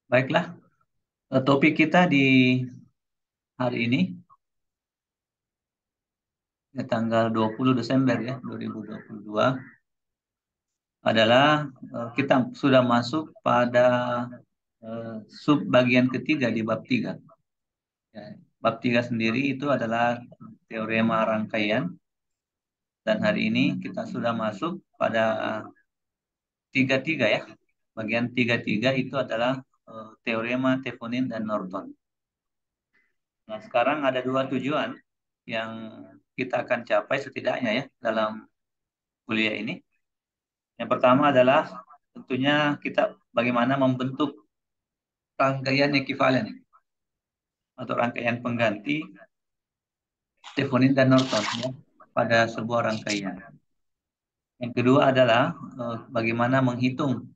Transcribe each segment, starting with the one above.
Baiklah, topik kita di hari ini ya, tanggal 20 Desember ya 2022 adalah kita sudah masuk pada sub bagian ketiga di bab 3. Ya, bab 3 sendiri itu adalah teorema rangkaian dan hari ini kita sudah masuk pada tiga-tiga ya. Bagian tiga-tiga itu adalah teorema Thevenin dan Norton. Nah, sekarang ada dua tujuan yang kita akan capai setidaknya ya dalam kuliah ini. Yang pertama adalah tentunya kita bagaimana membentuk rangkaian ekuivalen atau rangkaian pengganti Thevenin dan Norton ya, pada sebuah rangkaian. Yang kedua adalah bagaimana menghitung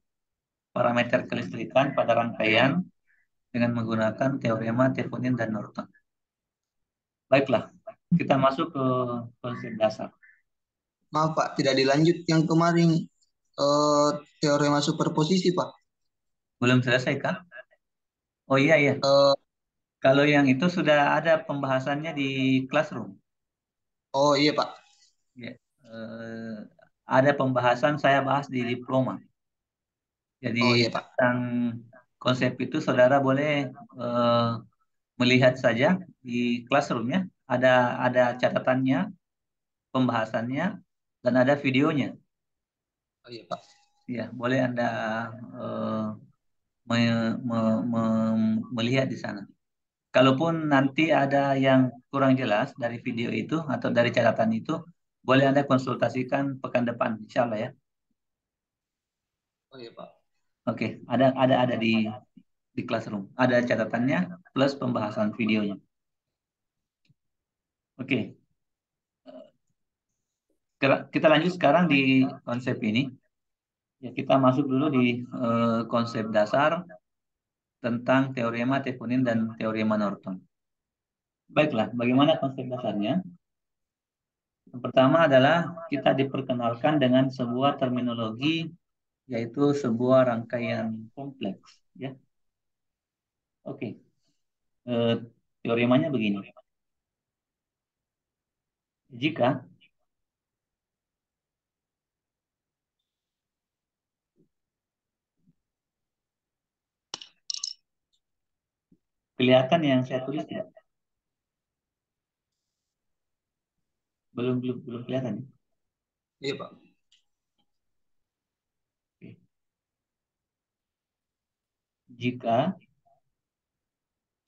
parameter kelistrikan pada rangkaian dengan menggunakan teorema Thevenin dan Norton. Baiklah, kita masuk ke konsep dasar. Maaf Pak, tidak dilanjut yang kemarin eh, teorema superposisi Pak. Belum selesai kah? Oh iya iya. Eh, Kalau yang itu sudah ada pembahasannya di classroom. oh iya Pak. Ya. Ada pembahasan saya bahas di diploma. Jadi Oh iya Pak. tentang konsep itu saudara boleh eh, melihat saja di classroomnya. Ada catatannya, pembahasannya, dan ada videonya. Oh iya Pak. Ya, boleh Anda eh, melihat di sana. Kalaupun nanti ada yang kurang jelas dari video itu atau dari catatan itu, boleh Anda konsultasikan pekan depan, insya Allah ya. Oh iya Pak. Oke, ada di classroom. Ada catatannya plus pembahasan videonya. Oke, kita lanjut sekarang di konsep ini. Ya, kita masuk dulu di konsep dasar tentang teorema Thevenin dan teorema Norton. Baiklah, bagaimana konsep dasarnya? Yang pertama adalah kita diperkenalkan dengan sebuah terminologi yaitu sebuah rangkaian kompleks. Ya, oke. Eh, teoremanya begini. Jika kelihatan yang saya tulis tidak? Belum kelihatan. Ya? Iya Pak. Oke. Jika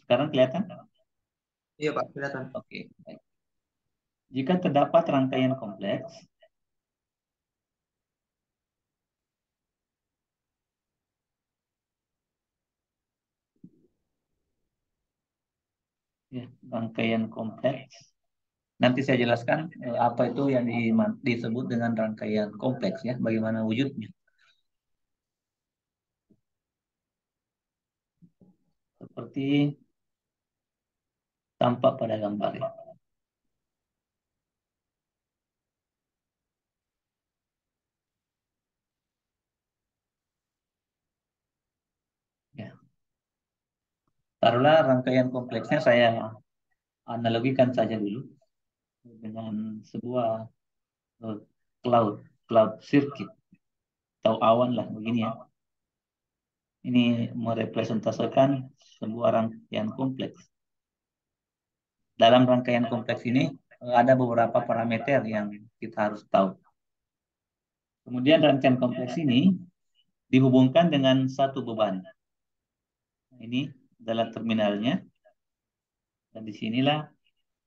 sekarang kelihatan? Iya Pak, kelihatan. Oke. Baik. Jika terdapat rangkaian kompleks, ya, rangkaian kompleks. Nanti saya jelaskan apa itu yang disebut dengan rangkaian kompleks ya, bagaimana wujudnya. Seperti tampak pada gambar ya. Ya. Taruhlah rangkaian kompleksnya saya analogikan saja dulu dengan sebuah eh, cloud, cloud circuit atau awan lah begini ya. Ini merepresentasikan sebuah rangkaian kompleks. Dalam rangkaian kompleks ini ada beberapa parameter yang kita harus tahu. Kemudian rangkaian kompleks ini dihubungkan dengan satu beban. Ini adalah terminalnya dan disinilah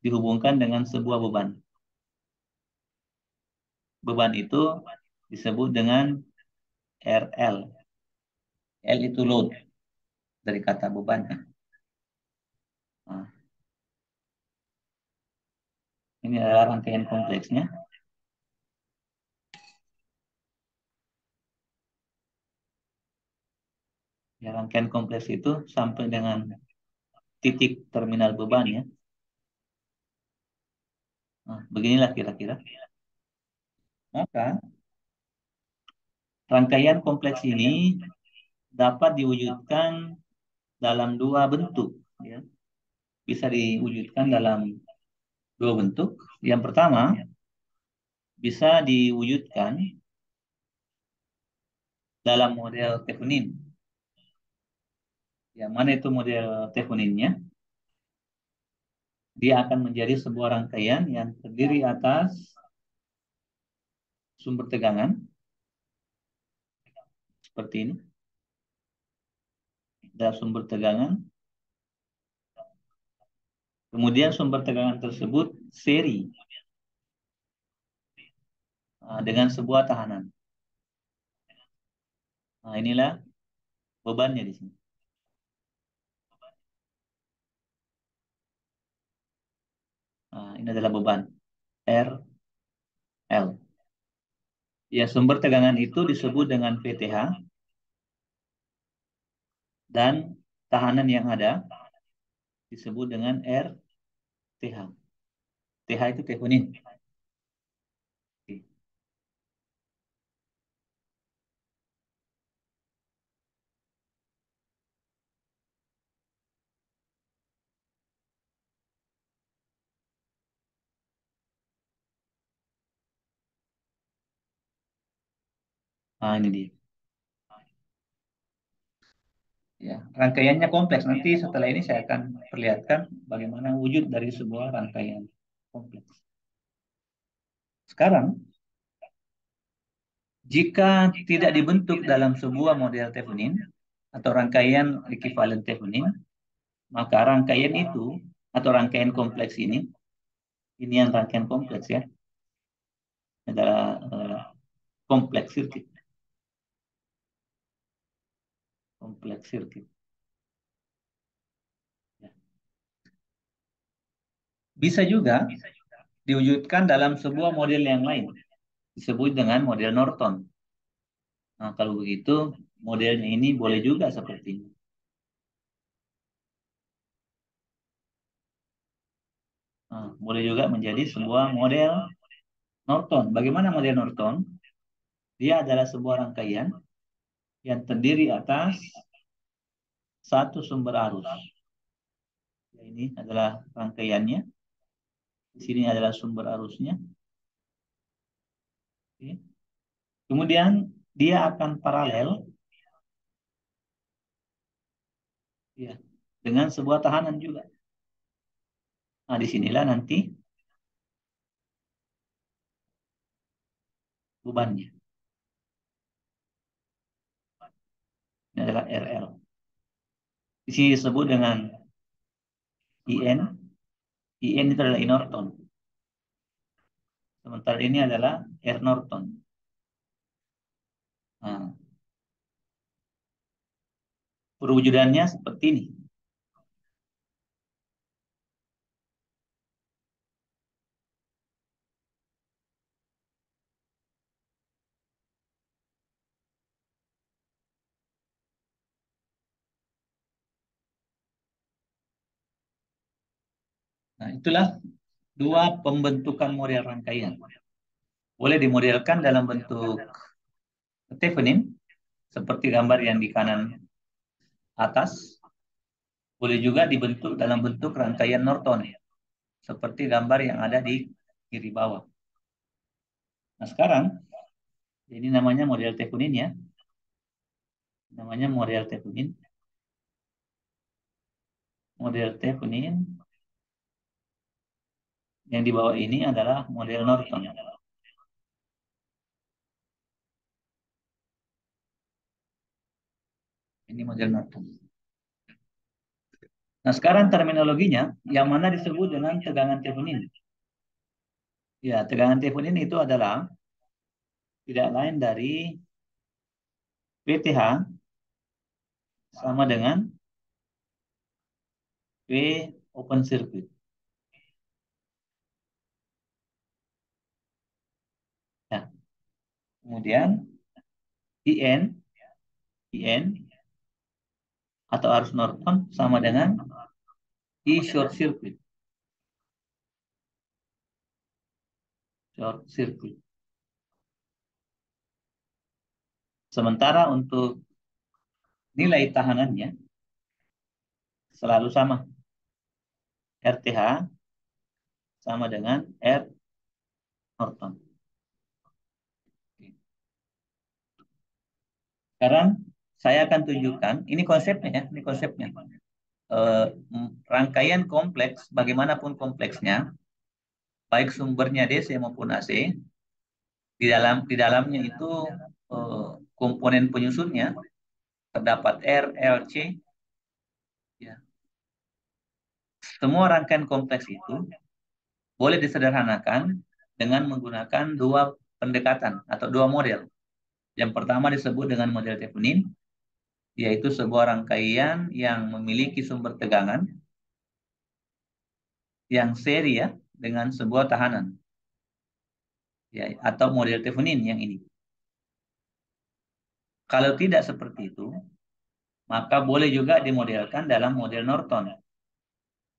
dihubungkan dengan sebuah beban. Beban itu disebut dengan RL. L itu load dari kata beban. Nah, ini adalah rangkaian kompleksnya. Ya, rangkaian kompleks itu sampai dengan titik terminal beban ya. Nah, beginilah kira-kira. Maka rangkaian kompleks ini dapat diwujudkan dalam dua bentuk, ya. Bisa diwujudkan dalam dua bentuk. Yang pertama, bisa diwujudkan dalam model Thevenin. Yang mana itu model Theveninnya? Dia akan menjadi sebuah rangkaian yang terdiri atas sumber tegangan seperti ini. Ada sumber tegangan. Kemudian sumber tegangan tersebut seri dengan sebuah tahanan. Nah, inilah bebannya di sini. Nah, ini adalah beban RL. Ya, sumber tegangan itu disebut dengan VTH dan tahanan yang ada disebut dengan RTH. TH itu Thevenin. Nah, ini dia. Ya, rangkaiannya kompleks. Nanti setelah ini saya akan perlihatkan bagaimana wujud dari sebuah rangkaian kompleks. Sekarang, jika tidak dibentuk dalam sebuah model Thevenin atau rangkaian ekuivalen Thevenin, maka rangkaian itu atau rangkaian kompleks ini yang rangkaian kompleks ya, adalah kompleks sirkuit. Kompleks sirkuit. Ya. Bisa juga diwujudkan dalam sebuah model yang lain, disebut dengan model Norton. Nah, kalau begitu, modelnya ini boleh juga seperti ini. Nah, boleh juga menjadi sebuah model Norton. Bagaimana model Norton? Dia adalah sebuah rangkaian yang terdiri atas satu sumber arus. Ini adalah rangkaiannya. Di sini adalah sumber arusnya. Kemudian dia akan paralel ya, dengan sebuah tahanan juga. Nah, disinilah nanti bebannya. Ini adalah RL. Di sini disebut dengan IN. IN itu adalah inorton. Sementara ini adalah R Norton. Nah, perwujudannya seperti ini. Nah, itulah dua pembentukan model rangkaian. Boleh dimodelkan dalam bentuk Thevenin, seperti gambar yang di kanan atas. Boleh juga dibentuk dalam bentuk rangkaian Norton, seperti gambar yang ada di kiri bawah. Nah, sekarang, ini namanya model Thevenin ya. Namanya model Thevenin. Model Thevenin. Yang di bawah ini adalah model Norton. Ini model Norton. Nah, sekarang terminologinya, yang mana disebut dengan tegangan Thevenin. Ya, tegangan Thevenin itu adalah tidak lain dari VTH sama dengan V open circuit. Nah, kemudian IN atau arus Norton sama dengan I short circuit. Short circuit. Sementara untuk nilai tahanannya, selalu sama. RTH sama dengan R Norton. Sekarang saya akan tunjukkan, ini konsepnya ya, ini konsepnya. Eh, Rangkaian kompleks, bagaimanapun kompleksnya, baik sumbernya DC maupun AC, di dalamnya itu komponen penyusunnya terdapat R, L, C. Ya. Semua rangkaian kompleks itu boleh disederhanakan dengan menggunakan dua pendekatan atau dua model. Yang pertama disebut dengan model Thevenin, yaitu sebuah rangkaian yang memiliki sumber tegangan yang seri ya dengan sebuah tahanan, ya, atau model Thevenin yang ini. Kalau tidak seperti itu, maka boleh juga dimodelkan dalam model Norton,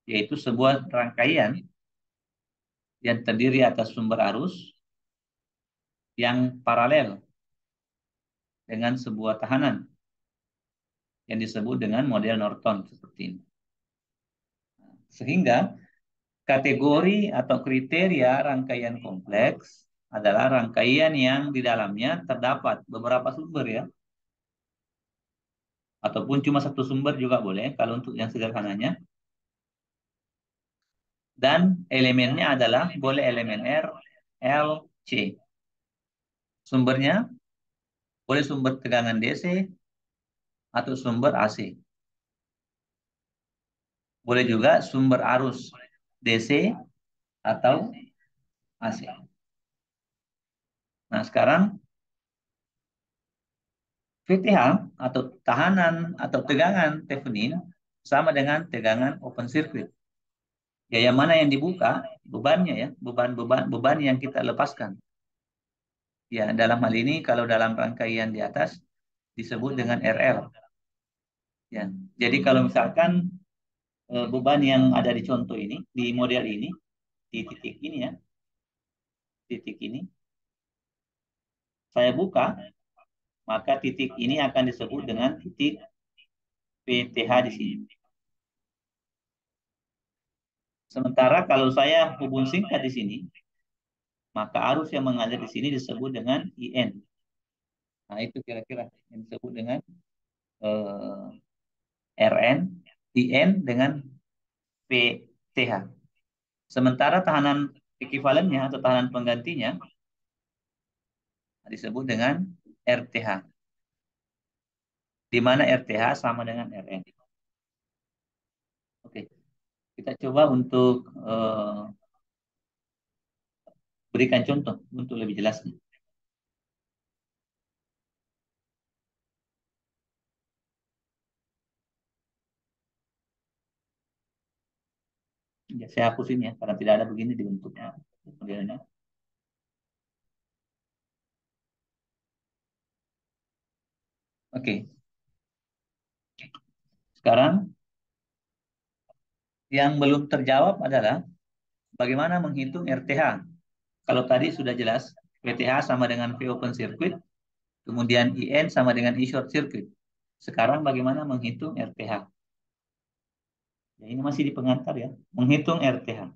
yaitu sebuah rangkaian yang terdiri atas sumber arus yang paralel dengan sebuah tahanan yang disebut dengan model Norton seperti ini. Sehingga kategori atau kriteria rangkaian kompleks adalah rangkaian yang di dalamnya terdapat beberapa sumber ya, ataupun cuma satu sumber juga boleh kalau untuk yang sederhananya. Dan elemennya adalah boleh elemen R, L, C. Sumbernya boleh sumber tegangan DC atau sumber AC. Boleh juga sumber arus DC atau AC. Nah, sekarang VTH atau tahanan atau tegangan Thevenin sama dengan tegangan open circuit. Ya, yang mana yang dibuka bebannya ya, beban yang kita lepaskan. Ya, dalam hal ini kalau dalam rangkaian di atas disebut dengan RL. Ya, jadi kalau misalkan beban yang ada di contoh ini, di model ini, di titik ini ya, titik ini, saya buka, maka titik ini akan disebut dengan titik PTH di sini. Sementara kalau saya hubung singkat di sini, maka arus yang mengalir di sini disebut dengan IN. Nah, itu kira-kira yang disebut dengan RN, IN dengan PTH. Sementara tahanan ekivalennya atau tahanan penggantinya disebut dengan RTH, di mana RTH sama dengan RN. Oke, kita coba untuk berikan contoh untuk lebih jelasnya. Ya, saya hapusin ya, karena tidak ada begini di bentuknya modelnya. Oke, sekarang yang belum terjawab adalah bagaimana menghitung RTH. Kalau tadi sudah jelas, VTH sama dengan V open circuit, kemudian IN sama dengan I short circuit. Sekarang bagaimana menghitung RTH? Ya, ini masih di pengantar ya, menghitung RTH.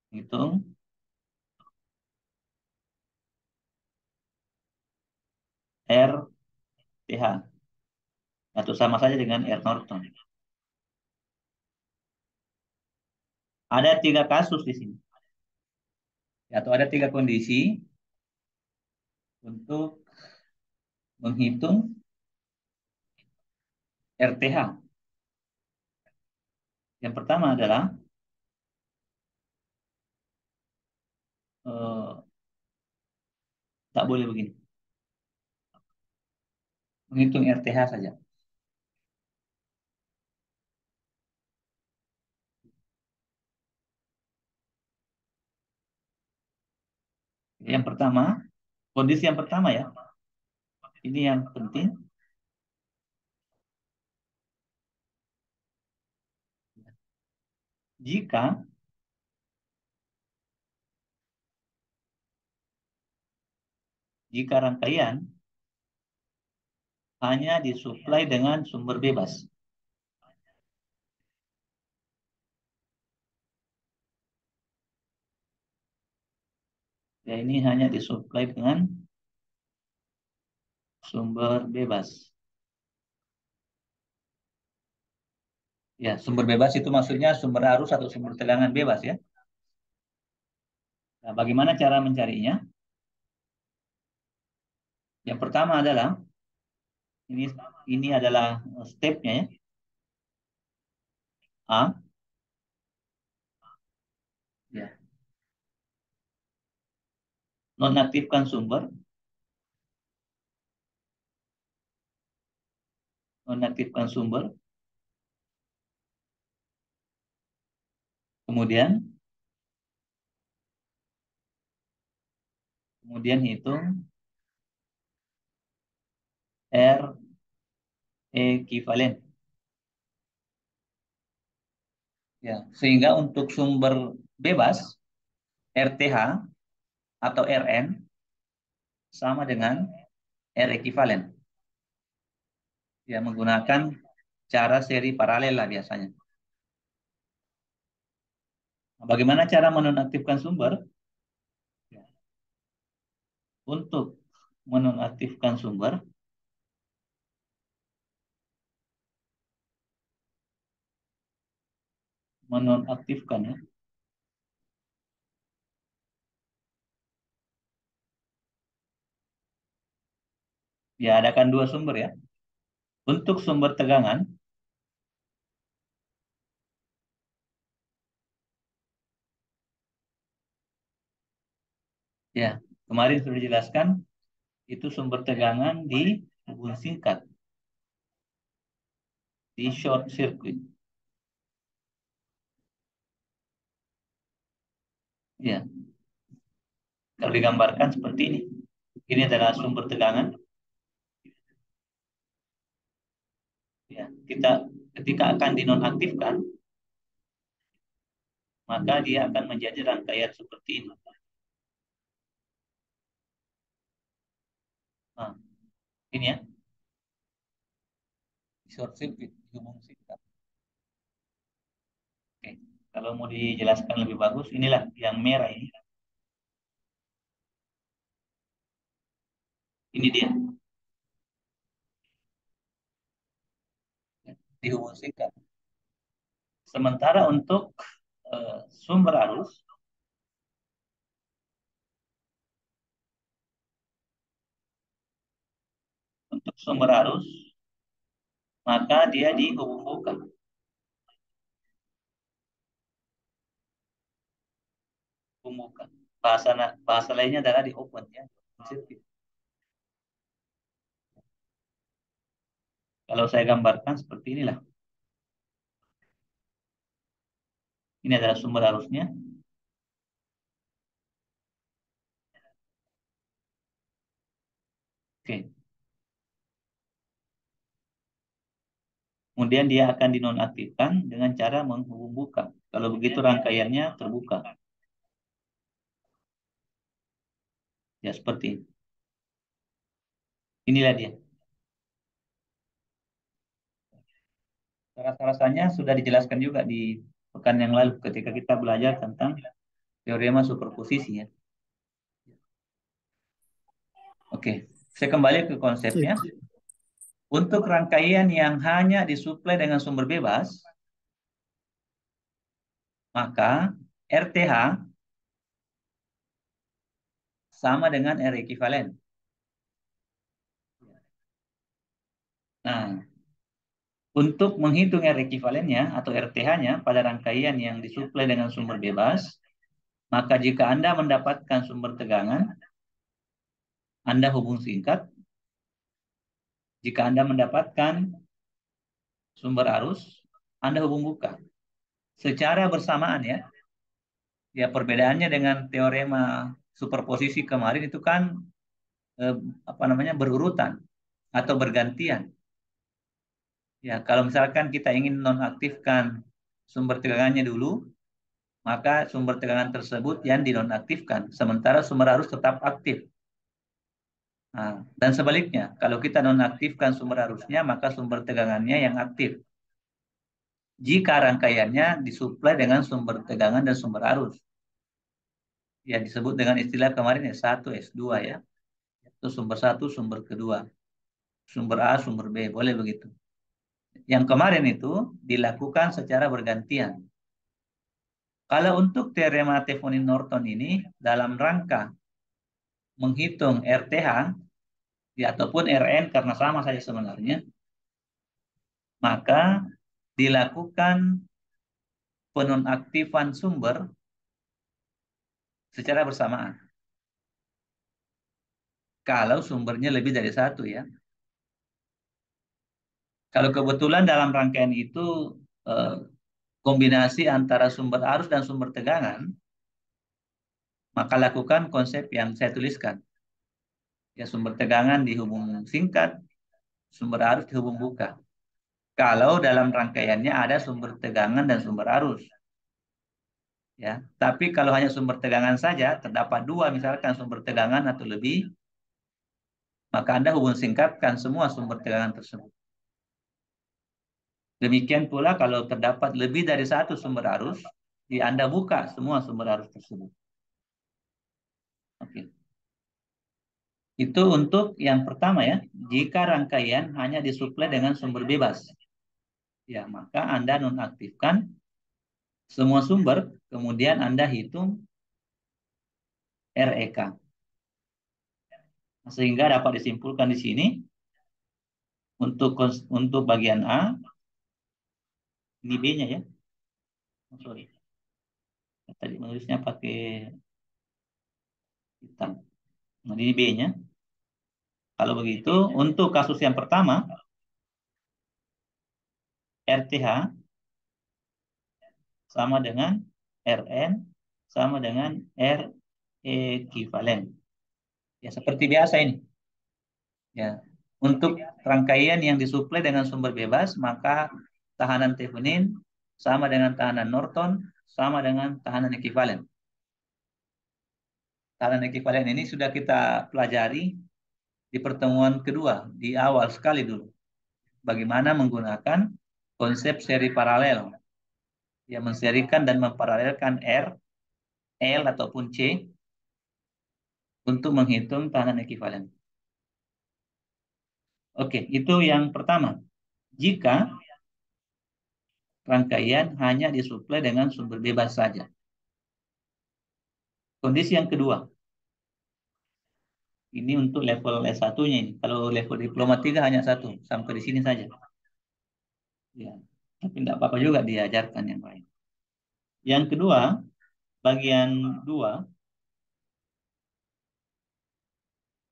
Hitung RTH atau sama saja dengan R Norton. Ada tiga kasus di sini, atau ada tiga kondisi untuk menghitung RTH. Yang pertama adalah eh, tak boleh begini, menghitung RTH saja. Yang pertama, kondisi yang pertama ya, ini yang penting. Jika jika rangkaian hanya disuplai dengan sumber bebas. Ya, ini hanya disuplai dengan sumber bebas. Ya, sumber bebas itu maksudnya sumber arus atau sumber tegangan bebas ya. Nah, bagaimana cara mencarinya? Yang pertama adalah ini ini adalah stepnya ya. A, ya. Nonaktifkan sumber, nonaktifkan sumber. Kemudian hitung R ekuivalen. Ya, sehingga untuk sumber bebas RTH atau RN sama dengan R ekuivalen. Ya, menggunakan cara seri paralel lah biasanya. Nah, bagaimana cara menonaktifkan sumber? Ya, untuk menonaktifkan sumber, menonaktifkan ya. Ya, adakan dua sumber ya. Untuk sumber tegangan, ya, kemarin sudah dijelaskan, itu sumber tegangan di hubung singkat, di short circuit. Ya, kalau digambarkan seperti ini. Ini adalah sumber tegangan. Ya, ketika akan dinonaktifkan, maka dia akan menjadi rangkaian seperti ini. Nah, ini ya, short circuit, hubung singkat. Oke, kalau mau dijelaskan lebih bagus, inilah yang merah ini. Ini dia, di hubung singkat. Sementara untuk sumber arus, maka dia dihubung-hubungkan. Hubungkan. Bahasa lainnya adalah di open ya. Kalau saya gambarkan seperti inilah. Ini adalah sumber arusnya. Oke. Kemudian dia akan dinonaktifkan dengan cara menghubung buka. Kalau begitu rangkaiannya terbuka. Ya seperti ini. Inilah dia. Rasa-rasanya sudah dijelaskan juga di pekan yang lalu ketika kita belajar tentang teorema superposisi ya. Oke, saya kembali ke konsepnya. Untuk rangkaian yang hanya disuplai dengan sumber bebas, maka RTH sama dengan R ekuivalen. Nah, untuk menghitung R ekuivalennya atau RTH-nya pada rangkaian yang disuplai dengan sumber bebas, maka jika Anda mendapatkan sumber tegangan, Anda hubung singkat. Jika Anda mendapatkan sumber arus, Anda hubung buka. Secara bersamaan ya. Ya perbedaannya dengan teorema superposisi kemarin itu kan berurutan atau bergantian. Ya, kalau misalkan kita ingin nonaktifkan sumber tegangannya dulu, maka sumber tegangan tersebut yang dinonaktifkan, sementara sumber arus tetap aktif. Nah, dan sebaliknya, kalau kita nonaktifkan sumber arusnya, maka sumber tegangannya yang aktif. Jika rangkaiannya disuplai dengan sumber tegangan dan sumber arus, ya disebut dengan istilah kemarin S1, S2 ya. Itu sumber satu, sumber kedua, sumber A, sumber B, boleh begitu. Yang kemarin itu dilakukan secara bergantian. Kalau untuk teorema Thevenin-Norton ini dalam rangka menghitung RTH ya, ataupun RN karena sama saja sebenarnya, maka dilakukan penonaktifan sumber secara bersamaan. Kalau sumbernya lebih dari satu ya. Kalau kebetulan dalam rangkaian itu eh, kombinasi antara sumber arus dan sumber tegangan, maka lakukan konsep yang saya tuliskan. Ya, sumber tegangan dihubung singkat, sumber arus dihubung buka. Kalau dalam rangkaiannya ada sumber tegangan dan sumber arus, ya. Tapi kalau hanya sumber tegangan saja, terdapat dua misalkan sumber tegangan atau lebih, maka Anda hubung singkatkan semua sumber tegangan tersebut. Demikian pula kalau terdapat lebih dari satu sumber arus, ya Anda buka semua sumber arus tersebut. Oke. Itu untuk yang pertama ya. Jika rangkaian hanya disuplai dengan sumber bebas, ya maka Anda nonaktifkan semua sumber, kemudian Anda hitung REK. Sehingga dapat disimpulkan di sini untuk bagian A, ini B-nya ya. Oh, sorry. Tadi menulisnya pakai hitam. Nah, ini B-nya. Kalau begitu, untuk kasus yang pertama, RTH sama dengan RN sama dengan R ekivalen. Ya, seperti biasa ini. Ya, untuk rangkaian yang disuplai dengan sumber bebas, maka tahanan Thevenin sama dengan tahanan Norton sama dengan tahanan ekivalen. Tahanan ekivalen ini sudah kita pelajari di pertemuan kedua, di awal sekali dulu. Bagaimana menggunakan konsep seri paralel. Yang menserikan dan memparalelkan R, L ataupun C untuk menghitung tahanan ekivalen. Oke, itu yang pertama. Jika rangkaian hanya disuplai dengan sumber bebas saja. Kondisi yang kedua, ini untuk level S1-nya ini. Kalau level diploma 3 hanya satu, sampai di sini saja. Ya, tapi tidak apa-apa juga diajarkan yang lain. Yang kedua, bagian 2.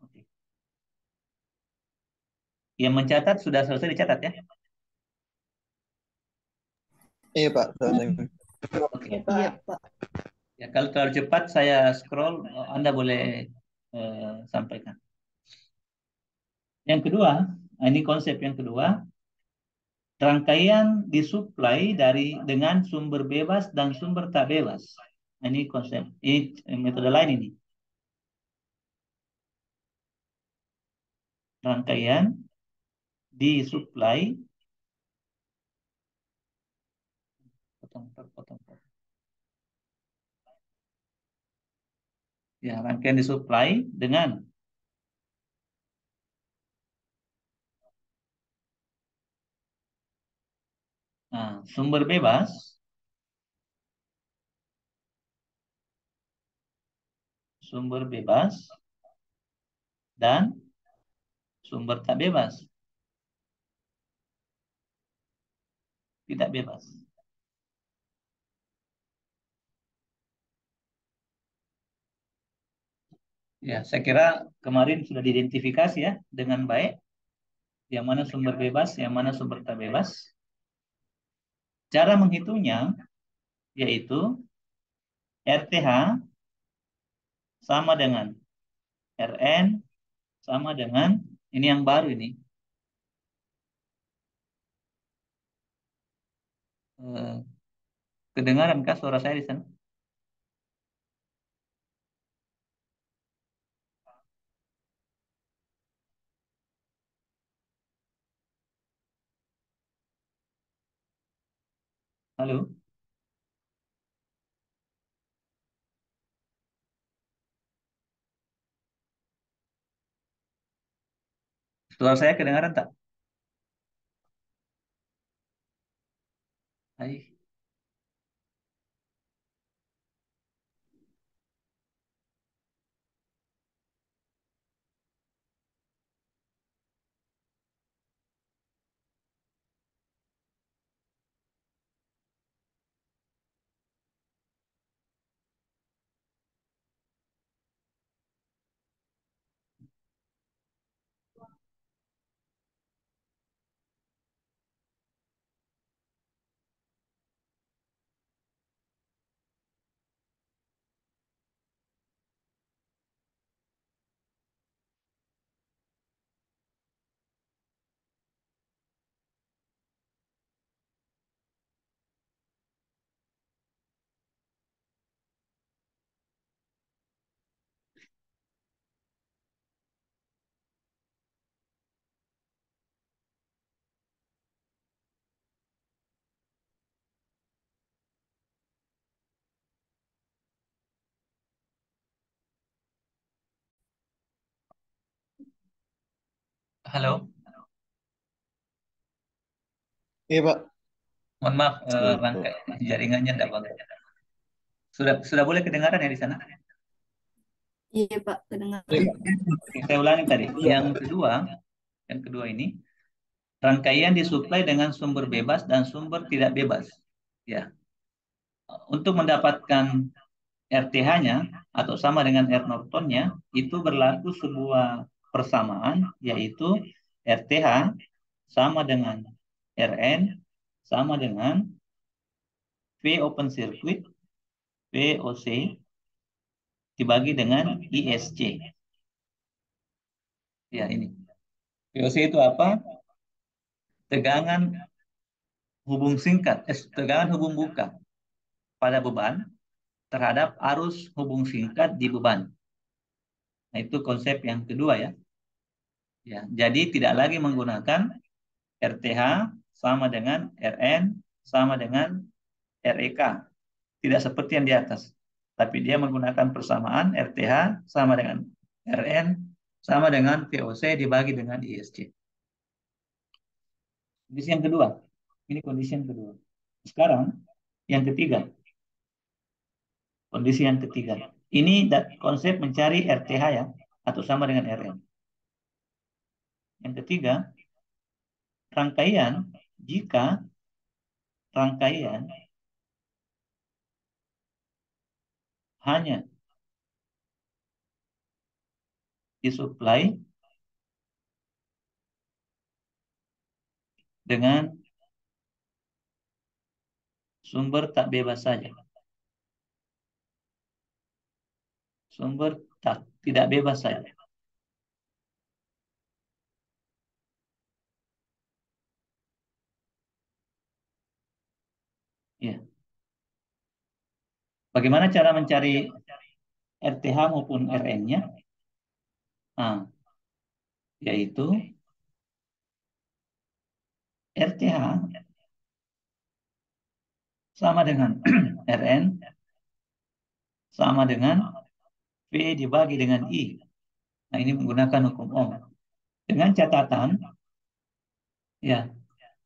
Oke. Yang mencatat sudah selesai dicatat ya. Iya Pak, selesai. Oke. Iya, Pak. Ya, kalau terlalu cepat saya scroll, Anda boleh sampaikan. Yang kedua, ini konsep yang kedua, rangkaian disuplai dengan sumber bebas dan sumber tak bebas. Ini konsep, ini metode lain ini. Rangkaian disuplai, potong. Ya, rangkaian disuplai dengan sumber bebas dan sumber tak bebas, tidak bebas. Ya, saya kira kemarin sudah diidentifikasi ya dengan baik yang mana sumber bebas, yang mana sumber tak bebas. Cara menghitungnya yaitu RTH sama dengan RN sama dengan ini yang baru ini. Eh, Kedengaran suara saya di sana? Halo, suara saya kedengaran tak? Hai. Halo, Iya, Pak. mohon maaf, Gitu. rangkai jaringannya tidak bagus. Sudah boleh kedengaran ya di sana? Iya Pak, kedengaran. Iya. Oke, saya ulangi tadi. Yang kedua ini rangkaian disuplai dengan sumber bebas dan sumber tidak bebas. Ya, untuk mendapatkan RTH-nya atau sama dengan R Norton-nya itu berlaku sebuah persamaan yaitu RTH sama dengan RN sama dengan V open circuit VOC dibagi dengan ISC. Ya, ini. VOC itu apa? Tegangan tegangan hubung buka pada beban terhadap arus hubung singkat di beban. Nah, itu konsep yang kedua ya. Ya, jadi tidak lagi menggunakan RTH sama dengan RN sama dengan REK. Tidak seperti yang di atas. Tapi dia menggunakan persamaan RTH sama dengan RN sama dengan VOC dibagi dengan ISC. Kondisi yang kedua. Ini kondisi yang kedua. Sekarang yang ketiga. Kondisi yang ketiga. Ini konsep mencari RTH ya atau sama dengan RN. Yang ketiga, rangkaian jika rangkaian hanya disuplai dengan sumber tak bebas saja. Sumber tidak bebas saja. Ya. Bagaimana cara mencari RTH maupun RN-nya? Nah, yaitu RTH sama dengan RN sama dengan V dibagi dengan I. Nah, ini menggunakan hukum Ohm. Dengan catatan, ya,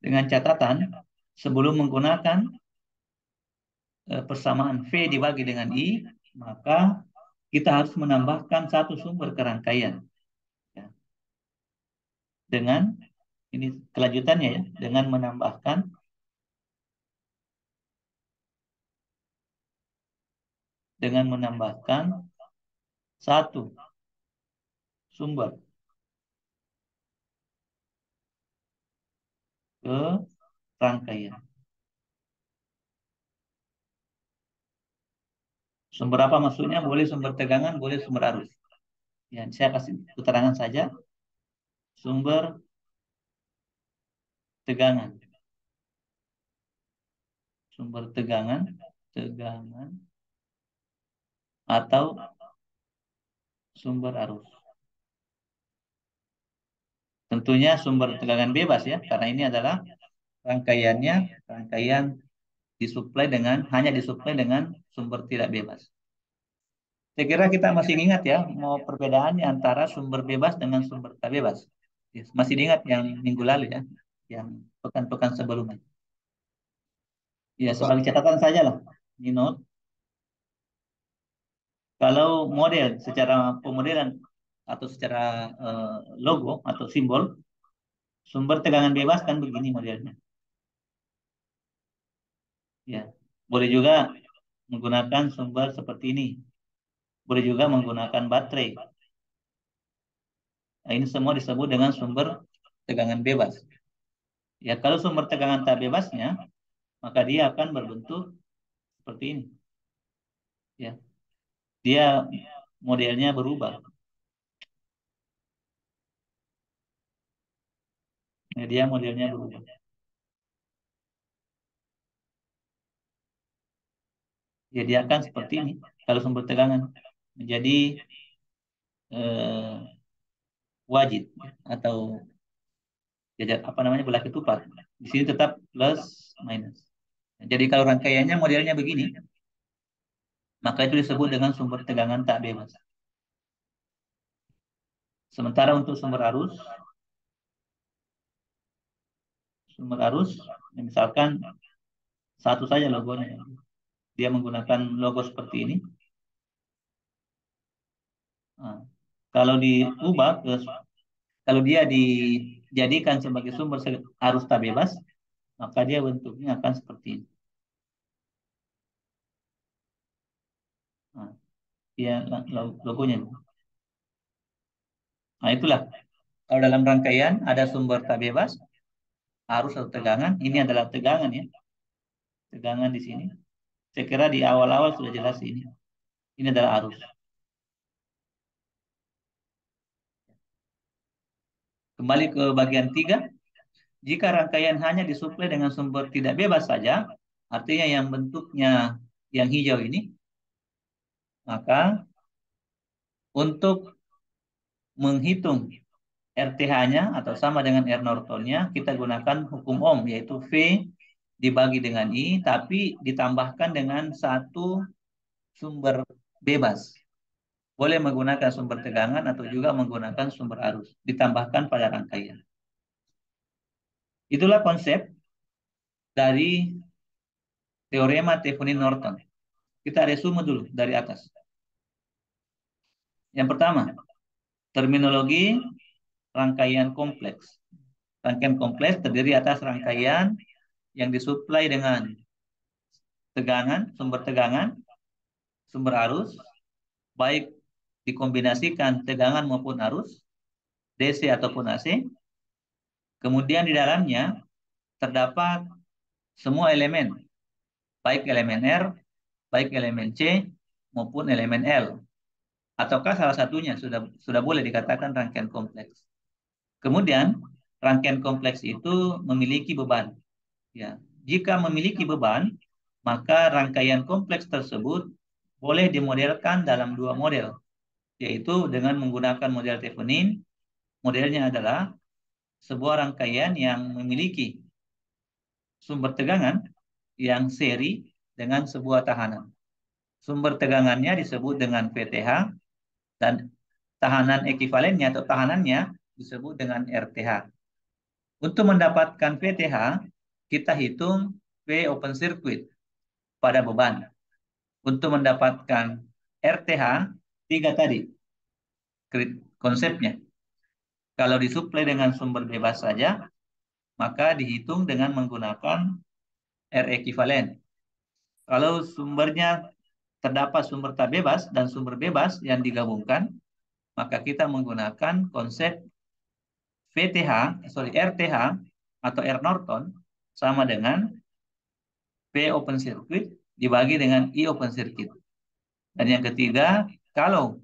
dengan catatan sebelum menggunakan persamaan V dibagi dengan I, maka kita harus menambahkan satu sumber kerangkaian. Ya. Dengan ini kelanjutannya ya, dengan menambahkan satu sumber ke rangkaian. Sumber apa maksudnya? Boleh sumber tegangan, boleh sumber arus. Ya, saya kasih keterangan saja. Sumber tegangan. Sumber tegangan atau sumber arus. Tentunya sumber tegangan bebas ya, karena ini adalah rangkaian hanya disuplai dengan sumber tidak bebas. Saya kira kita masih ingat ya, mau perbedaannya antara sumber bebas dengan sumber tak bebas. Yes, masih diingat yang minggu lalu ya, yang pekan-pekan sebelumnya. Ya, Pak. sebagai catatan saja lah, di note. Kalau model secara pemodelan atau secara logo atau simbol, sumber tegangan bebas kan begini modelnya. Ya, boleh juga menggunakan sumber seperti ini. Boleh juga menggunakan baterai. Nah, ini semua disebut dengan sumber tegangan bebas. Ya, kalau sumber tegangan tak bebasnya, maka dia akan berbentuk seperti ini. Ya, dia modelnya berubah. Ya, dia modelnya berubah. Ya, dia akan seperti ini. Kalau sumber tegangan menjadi eh, wajib atau jajar apa namanya belah ketupat. Di sini tetap plus minus. Jadi kalau rangkaiannya modelnya begini, maka itu disebut dengan sumber tegangan tak bebas. Sementara untuk sumber arus, misalkan satu saja logonya. Dia menggunakan logo seperti ini. Nah, kalau diubah kalau dia dijadikan sebagai sumber arus tak bebas, maka dia bentuknya akan seperti ini. Nah, dia logonya. Nah, itulah. Kalau dalam rangkaian ada sumber tak bebas, arus atau tegangan. Ini adalah tegangan ya. Tegangan di sini. Saya kira di awal-awal sudah jelas ini. Ini adalah arus. Kembali ke bagian 3. Jika rangkaian hanya disuplai dengan sumber tidak bebas saja, artinya yang bentuknya yang hijau ini, maka untuk menghitung RTH-nya atau sama dengan R Norton-nya, kita gunakan hukum Ohm, yaitu V dibagi dengan I, tapi ditambahkan dengan satu sumber bebas. Boleh menggunakan sumber tegangan atau juga menggunakan sumber arus, ditambahkan pada rangkaian. Itulah konsep dari teorema Thevenin-Norton. Kita resume dulu dari atas. Yang pertama, terminologi rangkaian kompleks. Rangkaian kompleks terdiri atas rangkaian yang disuplai dengan tegangan, sumber arus, baik dikombinasikan tegangan maupun arus, DC ataupun AC. Kemudian di dalamnya terdapat semua elemen, baik elemen R, baik elemen C, maupun elemen L. Ataukah salah satunya sudah boleh dikatakan rangkaian kompleks. Kemudian rangkaian kompleks itu memiliki beban. Ya, jika memiliki beban, maka rangkaian kompleks tersebut boleh dimodelkan dalam dua model, yaitu dengan menggunakan model Thevenin. Modelnya adalah sebuah rangkaian yang memiliki sumber tegangan yang seri dengan sebuah tahanan. Sumber tegangannya disebut dengan VTH dan tahanan ekivalennya atau tahanannya disebut dengan RTH. Untuk mendapatkan VTH, kita hitung V open circuit pada beban. Untuk mendapatkan RTH, 3 tadi konsepnya. Kalau disuplai dengan sumber bebas saja, maka dihitung dengan menggunakan R ekivalen. Kalau sumbernya terdapat sumber tak bebas dan sumber bebas yang digabungkan, maka kita menggunakan konsep RTH atau R Norton sama dengan P open circuit dibagi dengan I open circuit. Dan yang ketiga, kalau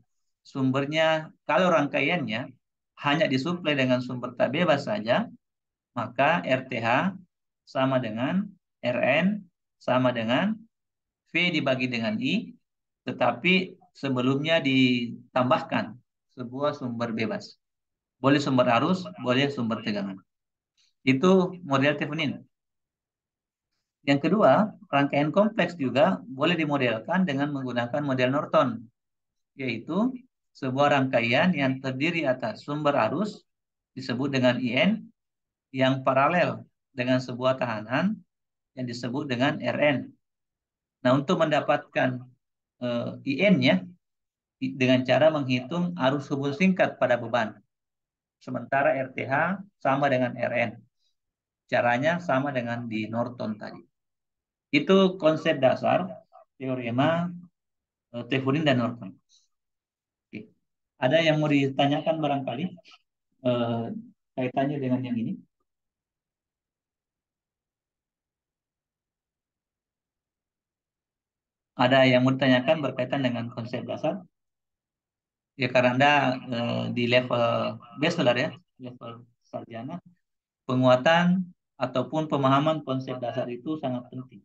rangkaiannya hanya disuplai dengan sumber tak bebas saja, maka RTH sama dengan RN sama dengan V dibagi dengan I, tetapi sebelumnya ditambahkan sebuah sumber bebas. Boleh sumber arus, boleh sumber tegangan. Itu model Thevenin. Yang kedua, rangkaian kompleks juga boleh dimodelkan dengan menggunakan model Norton, yaitu sebuah rangkaian yang terdiri atas sumber arus disebut dengan IN yang paralel dengan sebuah tahanan yang disebut dengan RN. Nah, untuk mendapatkan IN-nya dengan cara menghitung arus hubung singkat pada beban. Sementara RTH sama dengan RN. Caranya sama dengan di Norton tadi. Itu konsep dasar teorema Thevenin dan Norton. Oke. Ada yang mau ditanyakan barangkali kaitannya dengan yang ini? Ada yang mau ditanyakan berkaitan dengan konsep dasar? Ya karena Anda di level bachelor ya, level sarjana, penguatan ataupun pemahaman konsep dasar itu sangat penting.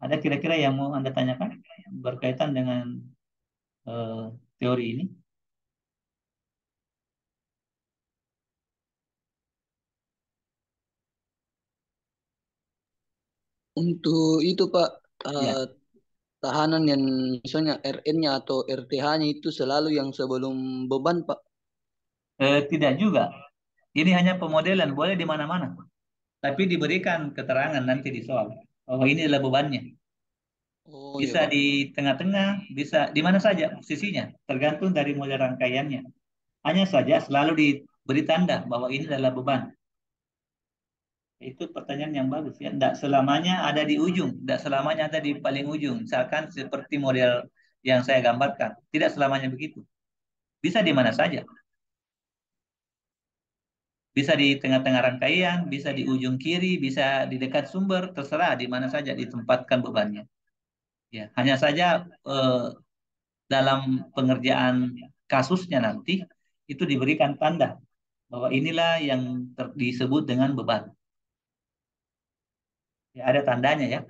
Ada kira-kira yang mau Anda tanyakan berkaitan dengan teori ini? Untuk itu Pak, Ya, tahanan yang misalnya RN-nya atau RTH-nya itu selalu yang sebelum beban Pak. tidak juga. Ini hanya pemodelan, boleh di mana-mana. Tapi diberikan keterangan nanti di soal bahwa ini adalah bebannya. Oh iya Bisa Pak. di tengah-tengah, bisa di mana saja posisinya, tergantung dari model rangkaiannya. Hanya saja selalu diberi tanda bahwa ini adalah beban. Itu pertanyaan yang bagus ya. Tidak selamanya ada di ujung, tidak selamanya ada di paling ujung. Misalkan seperti model yang saya gambarkan, tidak selamanya begitu. Bisa di mana saja. Bisa di tengah-tengah rangkaian, bisa di ujung kiri, bisa di dekat sumber, terserah di mana saja ditempatkan bebannya. Ya, hanya saja eh, dalam pengerjaan kasusnya nanti itu diberikan tanda bahwa inilah yang disebut dengan beban. Ya, ada tandanya ya.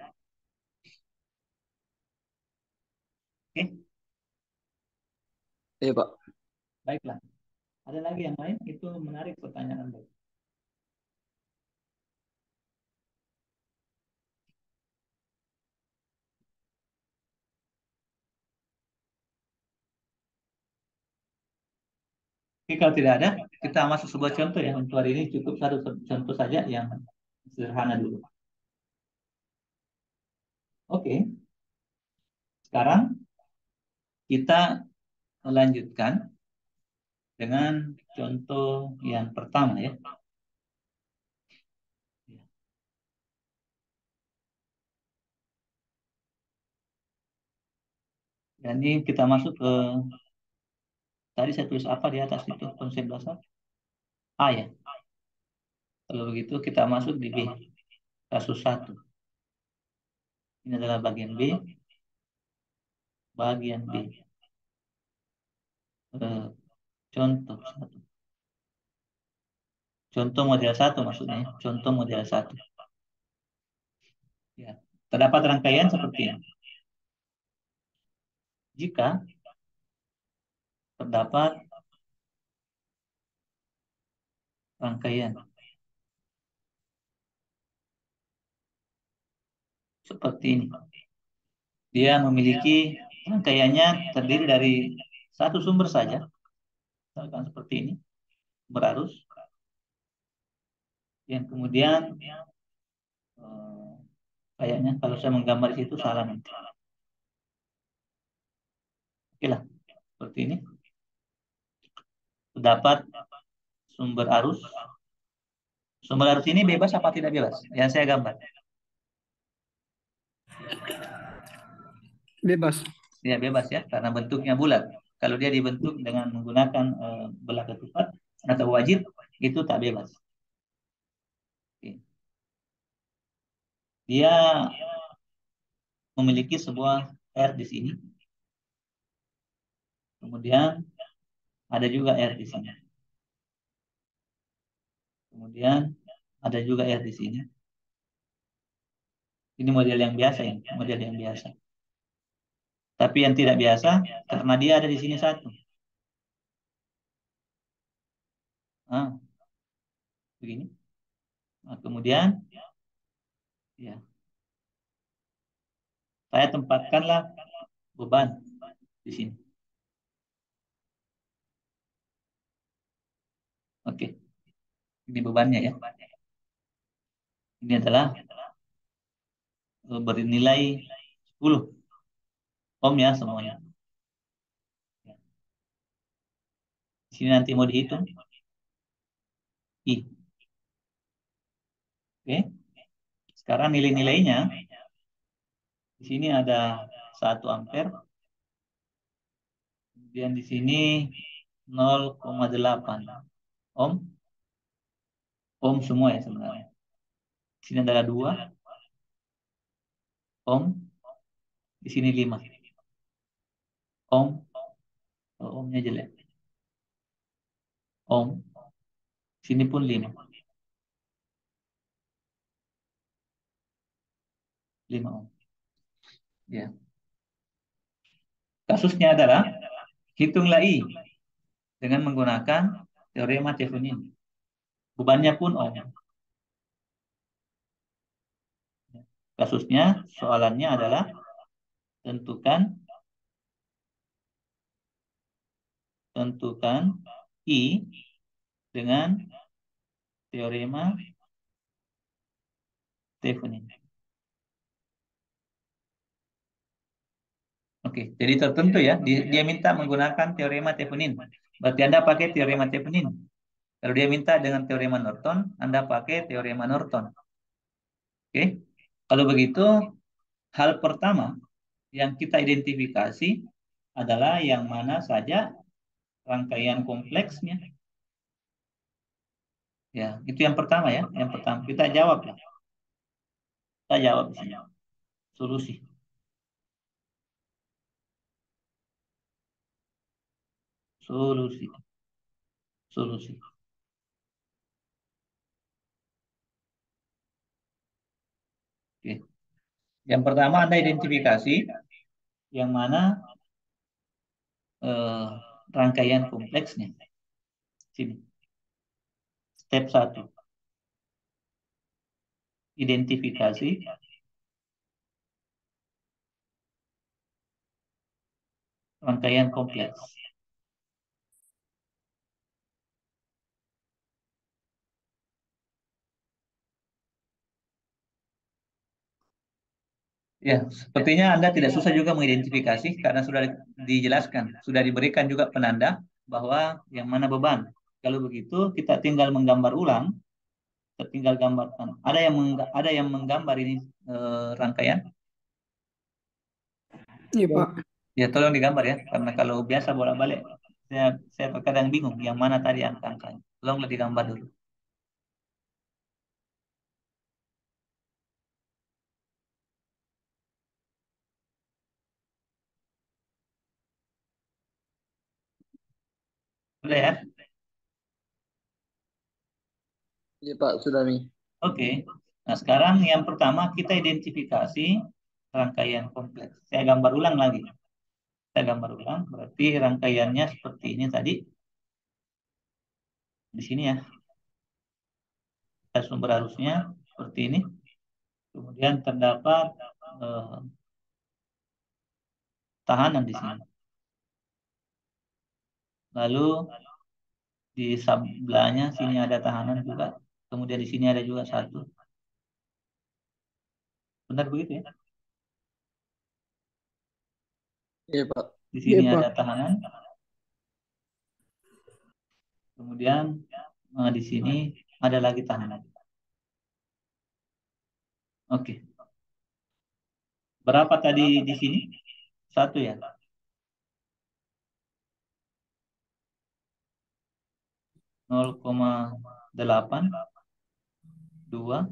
Oke, Iya Pak. baiklah. Ada lagi yang lain? Itu menarik pertanyaan Anda. Oke, kalau tidak ada, kita masuk sebuah contoh ya. Untuk hari ini cukup satu contoh saja yang sederhana dulu. Oke, sekarang kita melanjutkan dengan contoh yang pertama ya. Dan ini kita masuk ke tadi saya tulis apa di atas itu konsep dasar A ya. Kalau begitu kita masuk di B, kasus satu. Ini adalah bagian B, bagian B. Contoh satu. Contoh model satu maksudnya, ya. Contoh model satu. Ya. Terdapat rangkaian seperti ini. Jika terdapat rangkaian seperti ini. Dia memiliki rangkaiannya terdiri dari satu sumber saja, misalkan seperti ini, berarus, yang kemudian eh, kayaknya kalau saya menggambar di situ salah nanti. Oke lah, seperti ini. Terdapat sumber arus. Sumber arus ini bebas apa tidak bebas? Yang saya gambar. Bebas. Ya bebas ya, karena bentuknya bulat. Kalau dia dibentuk dengan menggunakan belah ketupat atau wajib, itu tak bebas. Oke. Dia memiliki sebuah R di sini. Kemudian ada juga R di sini. Kemudian ada juga R di sini. Ini model yang biasa ya, model yang biasa. Tapi yang tidak biasa karena dia ada di sini satu. Ah, begini. Nah, kemudian ya saya tempatkanlah beban di sini. Oke, ini bebannya ya. Ini adalah bernilai 10 ohm ya semuanya. Di sini nanti mau dihitung I. Oke. Sekarang nilai-nilainya di sini ada 1 ampere, kemudian di sini 0,8 ohm, ohm semua ya sebenarnya. Di sini adalah 2 ohm, di sini 5 ohm, oh, ohmnya jelek, ohm, sini pun 5 ohm. Ya. Kasusnya adalah hitunglah I dengan menggunakan teorema Thevenin. Bebannya pun ohm. Kasusnya, soalannya adalah tentukan I dengan teorema Thevenin. Oke, jadi tertentu ya, dia minta menggunakan teorema Thevenin. Berarti Anda pakai teorema Thevenin. Kalau dia minta dengan teorema Norton, Anda pakai teorema Norton. Oke, kalau begitu, hal pertama yang kita identifikasi adalah yang mana saja rangkaian kompleksnya. Ya, itu yang pertama ya. Yang pertama kita jawab ya. Kita jawab di sini. Solusi. Solusi. Solusi. Oke. Yang pertama Anda identifikasi yang mana rangkaian kompleksnya. Sini. Step 1. Identifikasi rangkaian kompleks. Ya, sepertinya Anda tidak susah juga mengidentifikasi karena sudah dijelaskan, sudah diberikan juga penanda bahwa yang mana beban. Kalau begitu, kita tinggal menggambar ulang, kita tinggal gambarkan. Ada yang menggambar ini rangkaian? Iya, Pak. Ya, tolong digambar ya, karena kalau biasa bolak-balik, saya terkadang bingung yang mana tadi angka-angkanya. Tolonglah digambar dulu. Boleh ya? Iya Pak, sudah nih. Oke. Nah, sekarang yang pertama kita identifikasi rangkaian kompleks. Saya gambar ulang lagi. Saya gambar ulang, berarti rangkaiannya seperti ini tadi. Di sini ya. Sumber arusnya seperti ini. Kemudian terdapat tahanan di sini. Lalu di sebelahnya sini ada tahanan juga. Kemudian di sini ada juga satu. Benar begitu ya? Iya Pak. Di sini Iya, Pak. ada tahanan. Kemudian di sini ada lagi tahanan. Oke. Berapa tadi di sini? Satu ya. 0,8 2.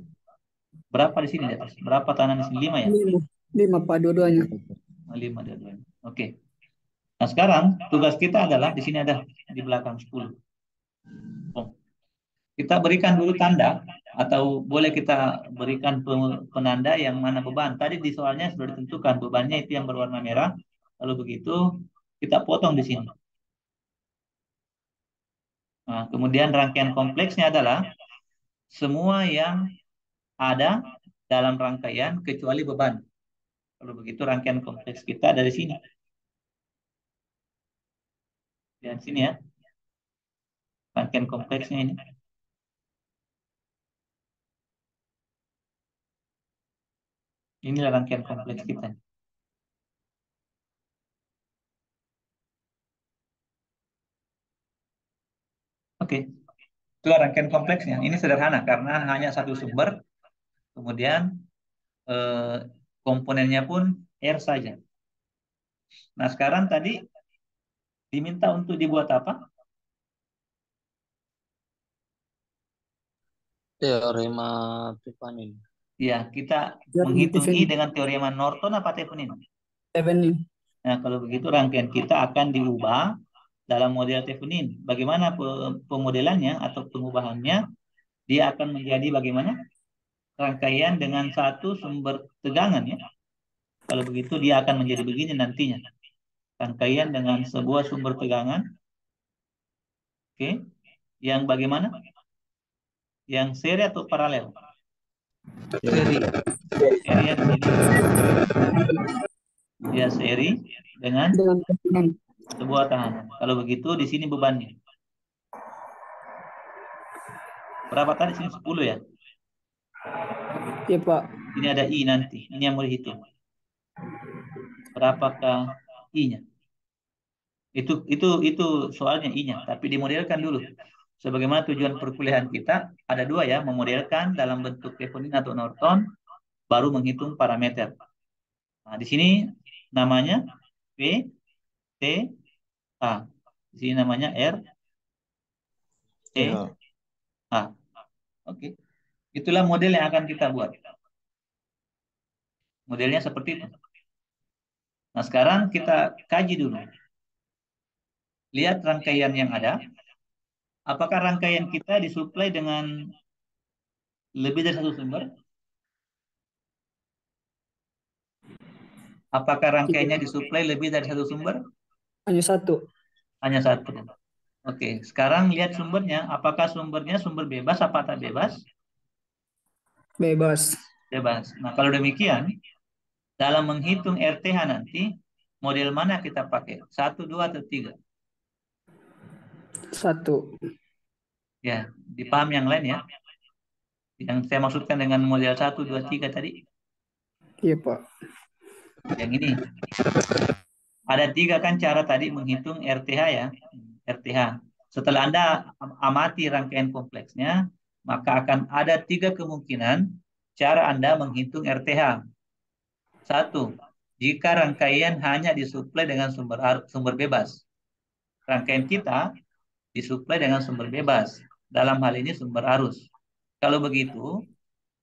Berapa di sini di atas? Berapa tahanan di sini? 5 ya? 5, Pak, dua-duanya. 5 dua-duanya. Oke. Nah, sekarang tugas kita adalah di sini ada di belakang 10. Oh. Kita berikan dulu tanda atau boleh kita berikan penanda yang mana beban. Tadi di soalnya sudah ditentukan bebannya itu yang berwarna merah. Lalu begitu kita potong di sini. Nah, kemudian rangkaian kompleksnya adalah semua yang ada dalam rangkaian kecuali beban. Kalau begitu rangkaian kompleks kita dari sini. Lihat sini ya, rangkaian kompleksnya ini. Inilah rangkaian kompleks kita. Oke, itulah rangkaian kompleksnya. Ini sederhana karena hanya satu sumber, kemudian komponennya pun R saja. Nah, sekarang tadi diminta untuk dibuat apa? Teorema Thevenin. Ya, kita Teorema menghitungi Thevenin. dengan teorema Norton apa Thevenin. Thevenin. Nah, kalau begitu rangkaian kita akan diubah dalam model Thevenin. Bagaimana pemodelannya atau pengubahannya? Dia akan menjadi bagaimana? Rangkaian dengan satu sumber tegangan ya. Kalau begitu dia akan menjadi begini nantinya. Rangkaian dengan sebuah sumber tegangan. Oke. Yang bagaimana? Yang seri atau paralel? Seri. Seri di sini. Dia seri dengan Thevenin. sebuah tahanan. Kalau begitu di sini bebannya. Berapa tadi sini 10 ya? Iya, Pak. Ini ada I nanti. Ini yang mau dihitung. Berapakah I-nya? Itu soalnya I-nya, tapi dimodelkan dulu. Sebagaimana tujuan perkuliahan kita ada dua ya, memodelkan dalam bentuk Thevenin atau Norton, baru menghitung parameter. Nah, di sini namanya P, T, A. Di sini namanya R, T, A. Oke. Itulah model yang akan kita buat. Modelnya seperti itu. Nah, sekarang kita kaji dulu. Lihat rangkaian yang ada. Apakah rangkaian kita disuplai dengan lebih dari satu sumber? Apakah rangkaiannya disuplai lebih dari satu sumber? Hanya satu. Hanya satu. Oke, sekarang lihat sumbernya. Apakah sumbernya sumber bebas apa tak bebas? Bebas. Bebas. Nah, kalau demikian, dalam menghitung RTH nanti, model mana kita pakai? 1, 2, atau 3? Satu. Ya, dipaham yang lain ya. Yang saya maksudkan dengan model 1, 2, 3 tadi. Iya, Pak. Yang ini. Ada 3 kan cara tadi menghitung RTH ya. RTH. Setelah Anda amati rangkaian kompleksnya, maka akan ada 3 kemungkinan cara Anda menghitung RTH. 1, jika rangkaian hanya disuplai dengan sumber bebas. Rangkaian kita disuplai dengan sumber bebas. Dalam hal ini sumber arus. Kalau begitu,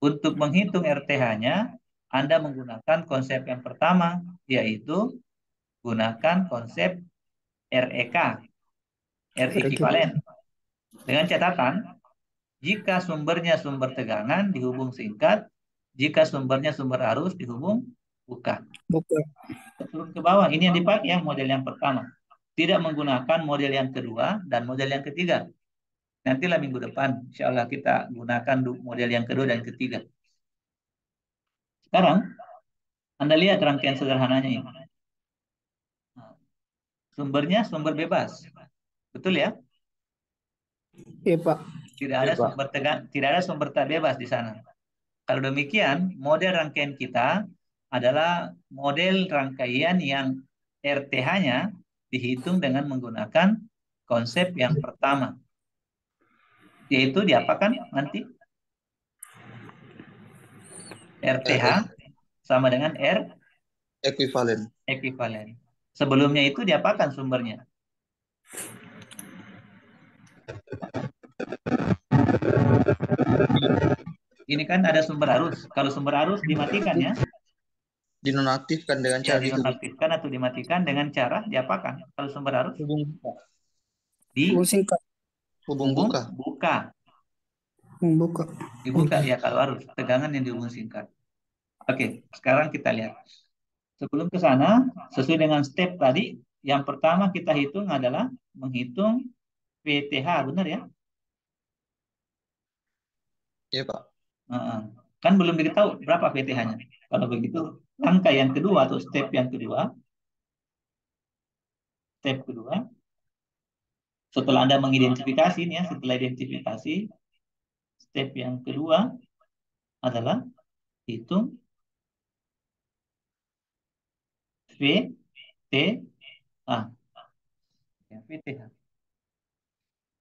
untuk menghitung RTH-nya, Anda menggunakan konsep yang pertama, yaitu gunakan konsep REK, R ekuivalen. Dengan catatan, jika sumbernya sumber tegangan dihubung singkat, jika sumbernya sumber arus dihubung buka. Bukan. Turun ke bawah, ini yang dipakai yang model yang pertama. Tidak menggunakan model yang kedua dan model yang ketiga. Nantilah minggu depan, insya Allah kita gunakan model yang kedua dan ketiga. Sekarang, Anda lihat rangkaian sederhananya ini. Sumbernya sumber bebas. Betul ya? Iya, Pak. Tidak ada sumber tegang, tidak ada sumber tak bebas di sana. Kalau demikian, model rangkaian kita adalah model rangkaian yang RTH-nya dihitung dengan menggunakan konsep yang pertama. Yaitu diapakan nanti? RTH sama dengan R Ekuivalen. ekuivalen. Sebelumnya itu diapakan sumbernya? Ini kan ada sumber arus. Kalau sumber arus dimatikan ya? Dinonaktifkan dengan Ya, cara dinonaktifkan atau dimatikan dengan cara diapakan? Kalau sumber arus? hubung buka. Di Hubung singkat. Hubung hubung buka. buka. Hubung buka. Dibuka ya kalau arus. Tegangan yang dihubung singkat. Oke, sekarang kita lihat. Sebelum ke sana, sesuai dengan step tadi, yang pertama kita hitung adalah menghitung PTH, benar ya? Iya, Pak. Heeh. Kan belum diketahui berapa VTH-nya. Kalau begitu, langkah yang kedua atau step kedua, setelah Anda mengidentifikasi ini ya, setelah identifikasi, step yang kedua adalah hitung VTH. Ya, VTH.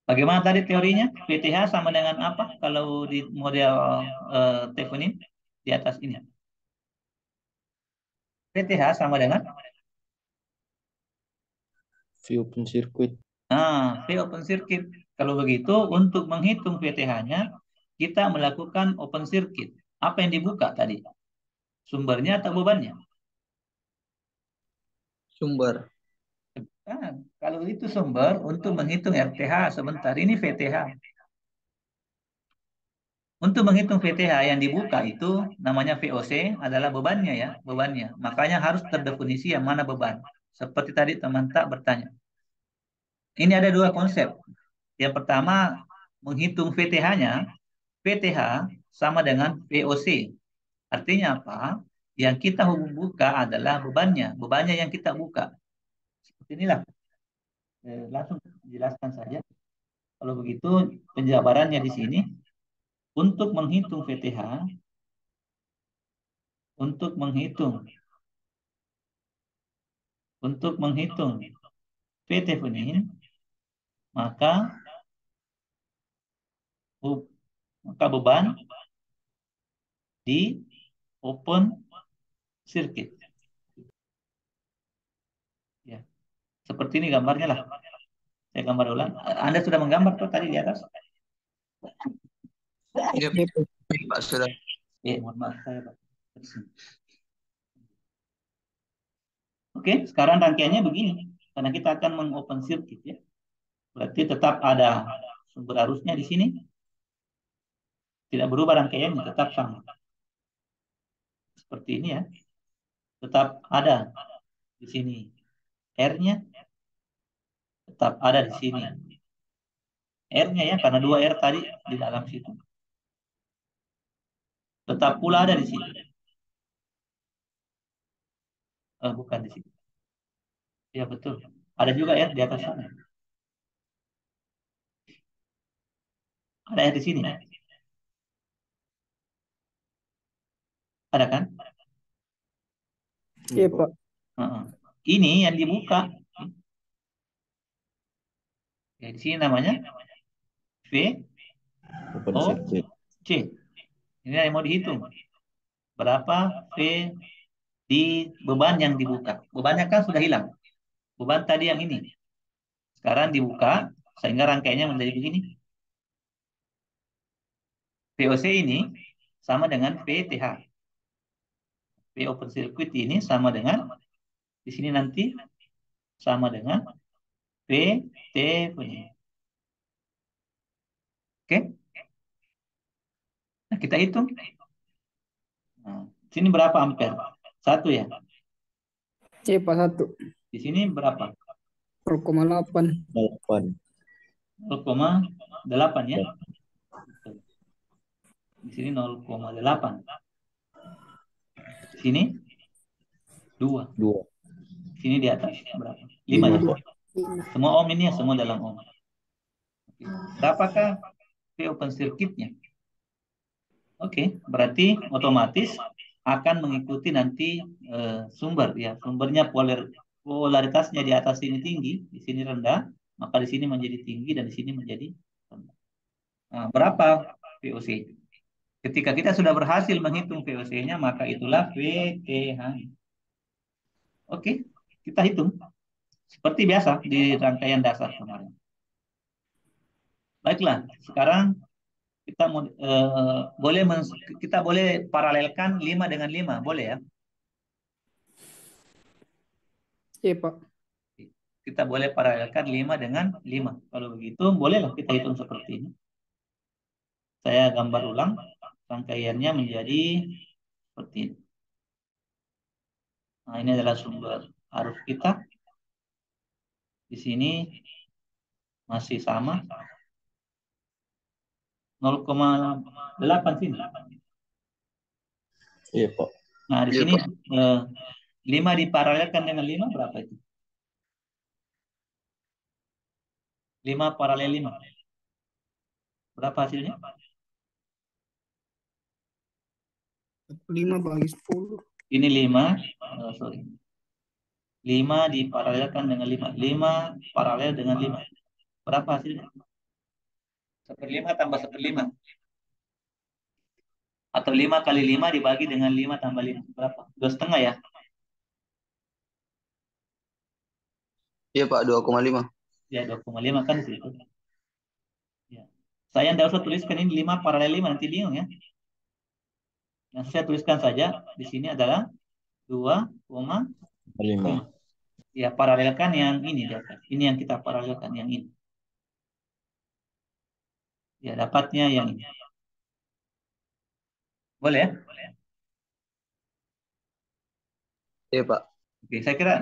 Bagaimana tadi teorinya? VTH sama dengan apa kalau di model teleponin di atas ini? VTH sama dengan V open circuit. V open circuit. Kalau begitu, untuk menghitung VTH-nya, kita melakukan open circuit. Apa yang dibuka tadi? Sumbernya atau bebannya? Sumber. Kalau itu sumber, untuk menghitung RTH sebentar, ini VTH. Untuk menghitung VTH yang dibuka itu namanya VOC adalah bebannya ya, bebannya. Makanya harus terdefinisi yang mana beban. Seperti tadi teman tak bertanya. Ini ada dua konsep. Yang pertama, menghitung VTH-nya. VTH sama dengan VOC. Artinya apa? Yang kita buka adalah bebannya. Bebannya yang kita buka. Seperti inilah. Langsung jelaskan saja. Kalau begitu, penjabarannya di sini. Untuk menghitung VTH, untuk menghitung VTH, maka beban di open circuit. Ya, seperti ini gambarnya lah. Saya gambar ulang. Anda sudah menggambar tuh tadi di atas? Iya, Iya, Pak. Pak, sudah. Mohon maaf saya Pak. Oke, sekarang rangkaiannya begini. Karena kita akan mengopen circuit ya. Berarti tetap ada sumber arusnya di sini. Tidak berubah rangkaiannya, tetap sama. Seperti ini ya. Tetap ada di sini R-nya, tetap ada di sini R-nya ya, karena 2 R tadi di dalam situ. Tetap pula ada di sini. Bukan di sini. Ya betul. Ada juga R di atas sana. Ada R di sini. Ada kan? Iya, Pak. Ini yang dibuka. Ya, di sini namanya Open circuit. VOC. Ini yang mau dihitung. Berapa V di beban yang dibuka. Bebannya kan sudah hilang. Beban tadi yang ini. Sekarang dibuka sehingga rangkaiannya menjadi begini. VOC ini sama dengan VTH. V open circuit ini sama dengan di sini nanti sama dengan VT. Oke? Nah, kita hitung. Nah, sini berapa ampere? 1 ya. Iya, Pak. 1. Di sini berapa? 0,8. 8. 0,8 ya. Di sini 0,8. Di sini 2. 2. Sini di atas berapa? 5 ya. 5. Semua ohm ini ya, semua dalam ohm. Berapakah V open circuitnya? Oke, berarti otomatis akan mengikuti nanti sumber ya. Sumbernya polaritasnya di atas sini tinggi, di sini rendah, maka di sini menjadi tinggi dan di sini menjadi rendah. Nah, berapa VOC? Ketika kita sudah berhasil menghitung VOC-nya, maka itulah VTH. Oke, kita hitung seperti biasa di rangkaian dasar kemarin. Baiklah, sekarang kita kita boleh paralelkan 5 dengan 5, boleh ya? Iya, Pak. Kita boleh paralelkan 5 dengan 5. Kalau begitu, bolehlah kita hitung seperti ini. Saya gambar ulang, rangkaiannya menjadi seperti ini. Nah, ini adalah sumber arus kita. Di sini masih sama. 0,8 sini. Iya, Pak. Nah, di Iya, sini Pak. 5 diparalelkan dengan 5 berapa itu? 5 paralel 5. Berapa hasilnya? 5 bagi 10. Ini 5, sorry. 5 diparalelkan dengan 5. 5 paralel dengan 5. Berapa hasilnya? 1/5 tambah 1/5. Atau 5 kali 5 dibagi dengan 5 tambah 5. Berapa? 2,5 ya? Iya, Pak, 2,5. Ya, 2,5 kan di situ. Ya. Saya tidak usah tuliskan ini 5 paralel 5, nanti bingung ya. Yang saya tuliskan saja di sini adalah 2,5. 5. Ya, paralelkan yang ini di atas. Ini yang kita paralelkan, yang ini. Ya, dapatnya yang ini. Boleh ya? Iya, Pak. Oke, saya kira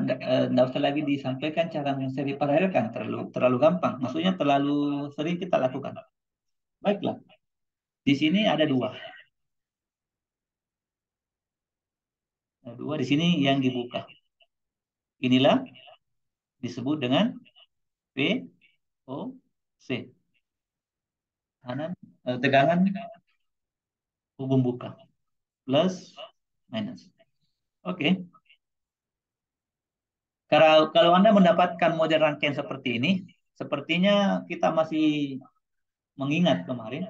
nggak usah lagi disampaikan cara menseri paralelkan, terlalu gampang. Maksudnya terlalu sering kita lakukan. Baiklah, di sini ada dua. Ada dua di sini yang dibuka. Inilah disebut dengan POC. Tegangan hubung buka. Plus, minus. Oke. Kalau Anda mendapatkan model rangkaian seperti ini, sepertinya kita masih mengingat kemarin,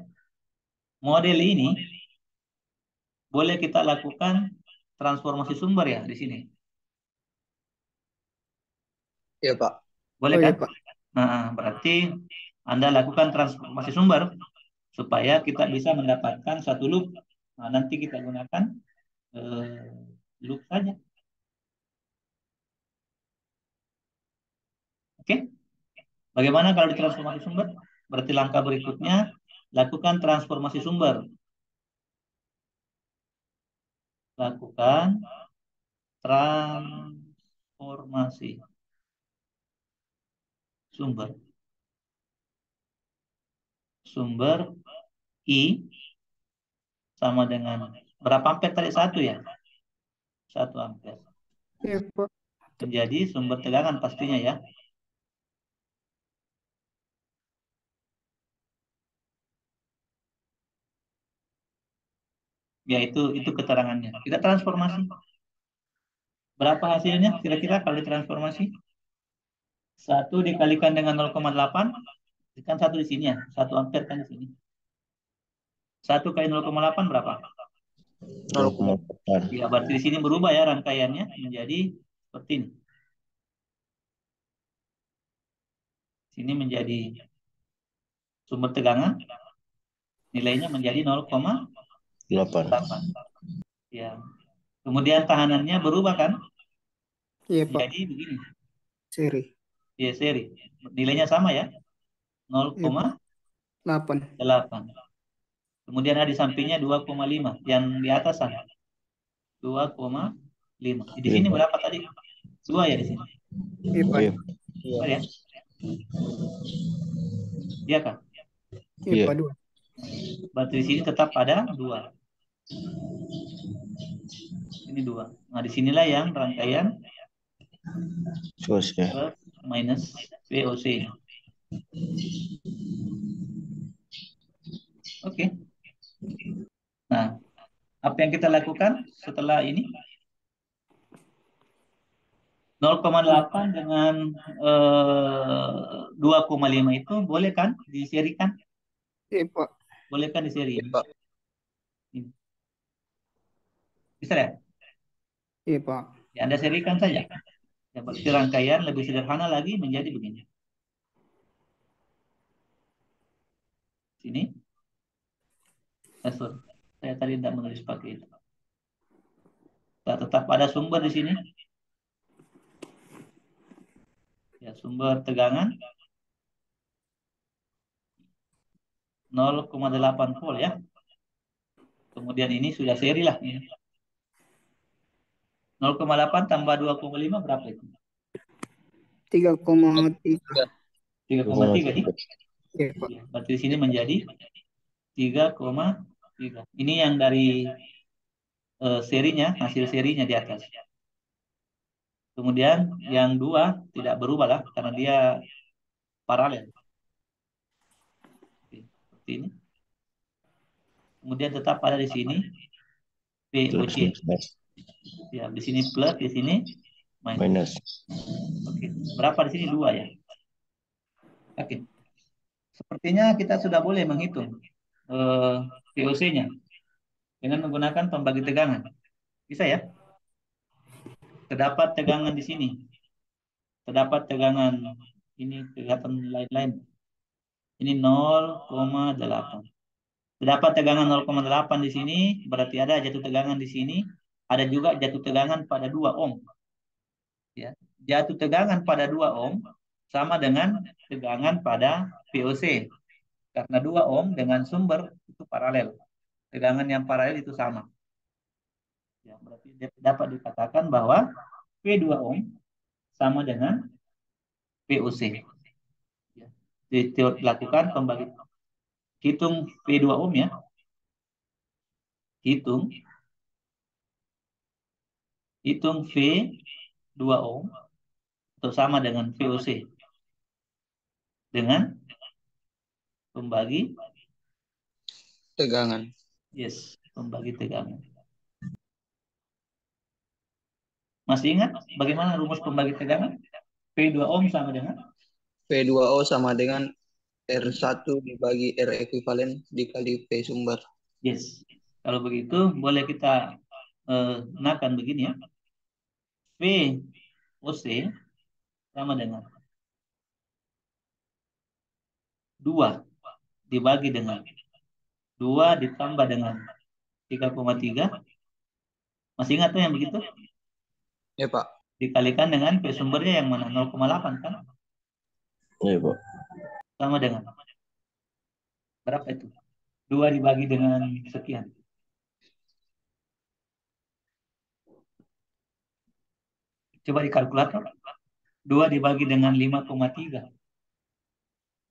model ini boleh kita lakukan transformasi sumber ya di sini. Iya, Pak. Boleh Oh kan? iya, Pak. Nah, berarti Anda lakukan transformasi sumber supaya kita bisa mendapatkan satu loop. Nah, nanti kita gunakan loop saja. Oke? Bagaimana kalau di transformasi sumber? Berarti langkah berikutnya, lakukan transformasi sumber. Lakukan transformasi sumber. Sumber I sama dengan berapa ampere tadi? 1 ya? 1 ampere. Iya, Pak. Menjadi sumber tegangan pastinya ya. Ya, itu keterangannya. Kita transformasi. Berapa hasilnya kira-kira kalau ditransformasi? 1 dikalikan dengan 0,8, kan 1 di sini ya. 1 ampere kan di sini. 1 kali 0,8 berapa? 0,8. Ya, berarti di sini berubah ya rangkaiannya menjadi seperti ini. Sini menjadi sumber tegangan, nilainya menjadi 0,8. 8. Ya. Kemudian tahanannya berubah kan? Iya, Pak. Jadi begini. Seri. Ya, seri. Nilainya sama ya. Iya, Pak. 8. 0,8. Kemudian ada di sampingnya 2,5. Yang di atas sana 2,5. Di sini berapa tadi? 2 ya di sini. Iya, Pak. Iya. Oh, ya. Iya kan? Iya, Iya. Pak. 2. Berarti di sini tetap ada 2. Ini 2. Nah, disinilah yang rangkaian Sos ya. plus minus VOC. Oke. Nah, apa yang kita lakukan setelah ini? 0,8 dengan 2,5 itu boleh kan diserikan? Iya, Pak. Boleh kan diseri? Iya, Pak. Ini. Bisa ya? Iya, Pak. Ya, Anda serikan saja. Ya, berarti rangkaian lebih sederhana lagi menjadi begini. Sini. Sorry. Saya tadi tidak menulis pakai itu. Nah, tetap ada sumber di sini. Ya, sumber tegangan 0,8 volt ya. Kemudian ini sudah seri lah. 0,8 tambah 2,5 berapa itu? 3,3. 3,3 sih. Iya, Pak. Ya, berarti di sini menjadi 3,3. Ini yang dari serinya, hasil serinya di atas. Kemudian yang dua tidak berubah lah karena dia paralel. Oke, seperti ini. Kemudian tetap ada di sini Plus POC. minus Ya, di sini plus, di sini minus. minus. Oke, berapa di sini? 2 ya. Oke. Sepertinya kita sudah boleh menghitung POC-nya dengan menggunakan pembagi tegangan. Bisa ya? Terdapat tegangan di sini. Terdapat tegangan ini, kelihatan lain-lain. Ini 0,8. Terdapat tegangan 0,8 di sini, berarti ada jatuh tegangan di sini. Ada juga jatuh tegangan pada 2 ohm. Ya. Jatuh tegangan pada 2 ohm sama dengan tegangan pada VOC. Karena 2 ohm dengan sumber itu paralel. Tegangan yang paralel itu sama. Ya, berarti dapat dikatakan bahwa P2 ohm sama dengan VOC. Ya. Dilakukan pembagi. Hitung P2 ohm ya. Hitung V2 ohm atau sama dengan VOC dengan pembagi Tegangan. pembagi tegangan. Masih ingat bagaimana rumus pembagi tegangan? P2 ohm sama dengan P2O sama dengan R1 dibagi R ekuivalen dikali P sumber. Kalau begitu boleh kita gunakan begini ya. VOC sama dengan 2 dibagi dengan 2 ditambah dengan 3,3. Masih ingat tuh yang begitu? Ya, Pak. Dikalikan dengan P sumbernya yang mana? 0,8 kan? Iya, Pak. Sama dengan berapa itu? 2 dibagi dengan sekian. Coba dikalkulator. 2 dibagi dengan 5,3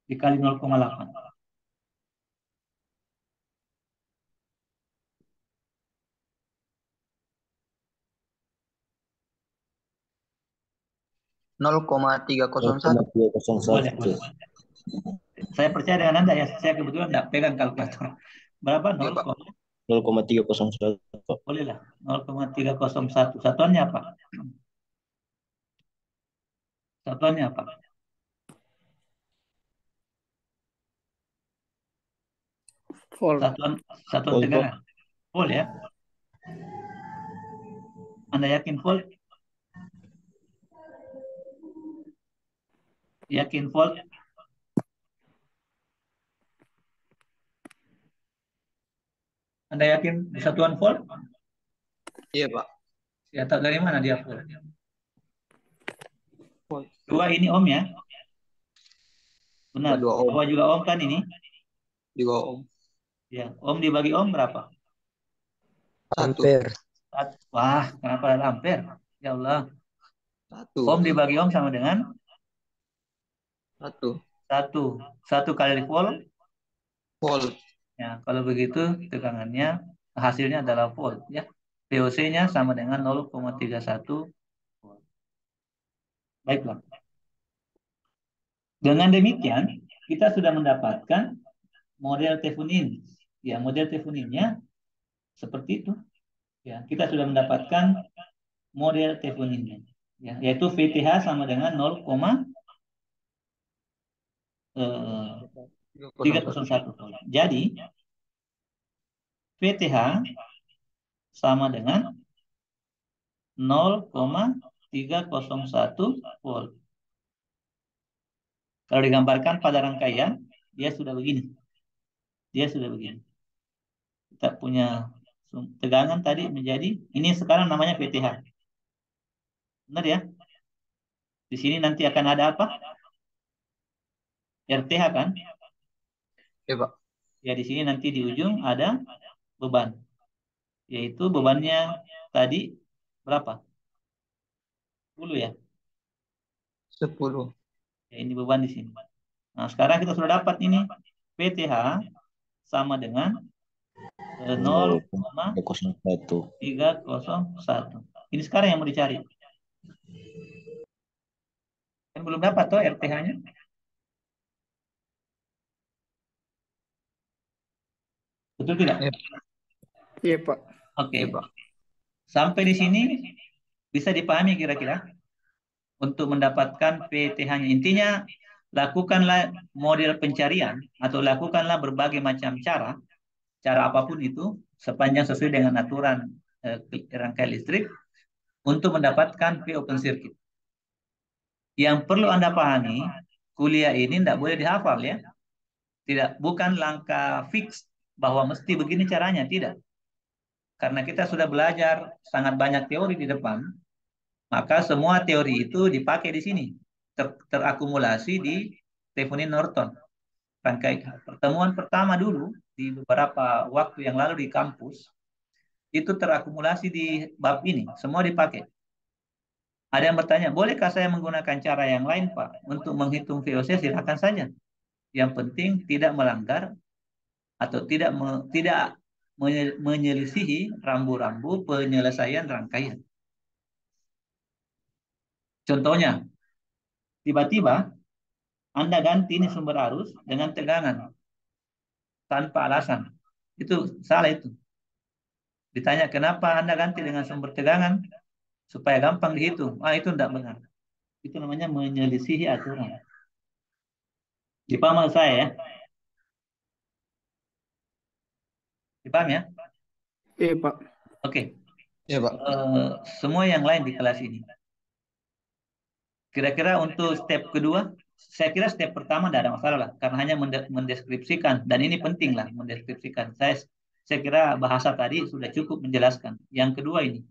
dikali 0,8. 0,301. 0,301. Boleh. Saya percaya dengan Anda ya. Saya kebetulan tidak pegang kalkulator. Berapa? Ya, Pak. 0,301, Pak. Boleh lah. 0,301. Satuannya apa? Satuannya apa? Volt. Satuan Volt, tegangan. Volt ya. Anda yakin volt? Yakin volt? Anda yakin di satuan volt? Iya, Pak. Ya, tahu dari mana dia volt? Volt. 2 ini ohm ya. Benar. 2 ohm. Bawah juga ohm kan ini? 2 ohm. Ya, ohm dibagi ohm berapa? 1. Ampere. Wah, kenapa ada ampere? Ya Allah. 1. Ohm dibagi ohm sama dengan 1. 1. 1 kali volt. Volt. Ya, kalau begitu tegangannya hasilnya adalah volt ya. VOC-nya sama dengan 0,31 volt. Baiklah. Dengan demikian, kita sudah mendapatkan model Thevenin. Ya, model Theveninnya seperti itu. Ya, kita sudah mendapatkan model Theveninnya. Ya, yaitu VTH sama dengan 0,301 volt. Jadi, VTH sama dengan 0,301 volt. Kalau digambarkan pada rangkaian, dia sudah begini. Kita punya tegangan tadi menjadi, ini sekarang namanya VTH. Benar ya? Di sini nanti akan ada apa? RTH kan? Ya, Pak. Ya, di sini nanti di ujung ada beban. Yaitu bebannya tadi berapa? 10 ya? 10. Ya, ini beban di sini. Nah, sekarang kita sudah dapat ini VTH sama dengan 0,301. 0,301. Ini sekarang yang mau dicari. Kan belum dapat tuh RTH-nya. Betul tidak? Iya. Iya, Pak. Oke. Iya, Pak. Sampai di sini bisa dipahami kira-kira untuk mendapatkan PTH-nya. Intinya, lakukanlah model pencarian atau lakukanlah berbagai macam cara apapun itu, sepanjang sesuai dengan aturan rangkaian listrik untuk mendapatkan P open circuit. Yang perlu Anda pahami, kuliah ini tidak boleh dihafal ya. Tidak, bukan langkah fix bahwa mesti begini caranya, tidak. Karena kita sudah belajar sangat banyak teori di depan, maka semua teori itu dipakai di sini, terakumulasi di Thevenin Norton. Rangkai pertemuan pertama dulu di beberapa waktu yang lalu di kampus itu terakumulasi di bab ini, semua dipakai. Ada yang bertanya, bolehkah saya menggunakan cara yang lain, Pak, untuk menghitung VOC? Silakan saja. Yang penting tidak melanggar atau tidak menyelisihi rambu-rambu penyelesaian rangkaian. Contohnya, tiba-tiba Anda ganti ini sumber arus dengan tegangan tanpa alasan. Itu salah itu. Ditanya kenapa Anda ganti dengan sumber tegangan supaya gampang dihitung. Itu tidak benar. Itu namanya menyelisihi aturan. Dipaham saya ya? Dipaham ya? Iya, Pak. Oke. Iya, Pak. Semua yang lain di kelas ini. Kira-kira untuk step kedua, saya kira step pertama tidak ada masalah lah, karena hanya mendeskripsikan, dan ini penting lah mendeskripsikan. Saya kira bahasa tadi sudah cukup menjelaskan. Yang kedua ini,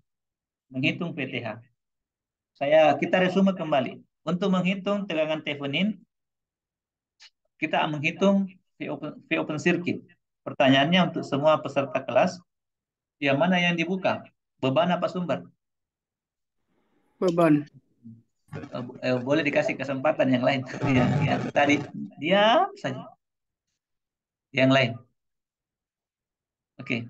menghitung PTH. Kita resume kembali. Untuk menghitung tegangan Thevenin, kita menghitung V open circuit. Pertanyaannya untuk semua peserta kelas, yang mana yang dibuka? Beban apa sumber? Beban. Boleh dikasih kesempatan yang lain. Yang tadi diam saja. Yang lain. Oke.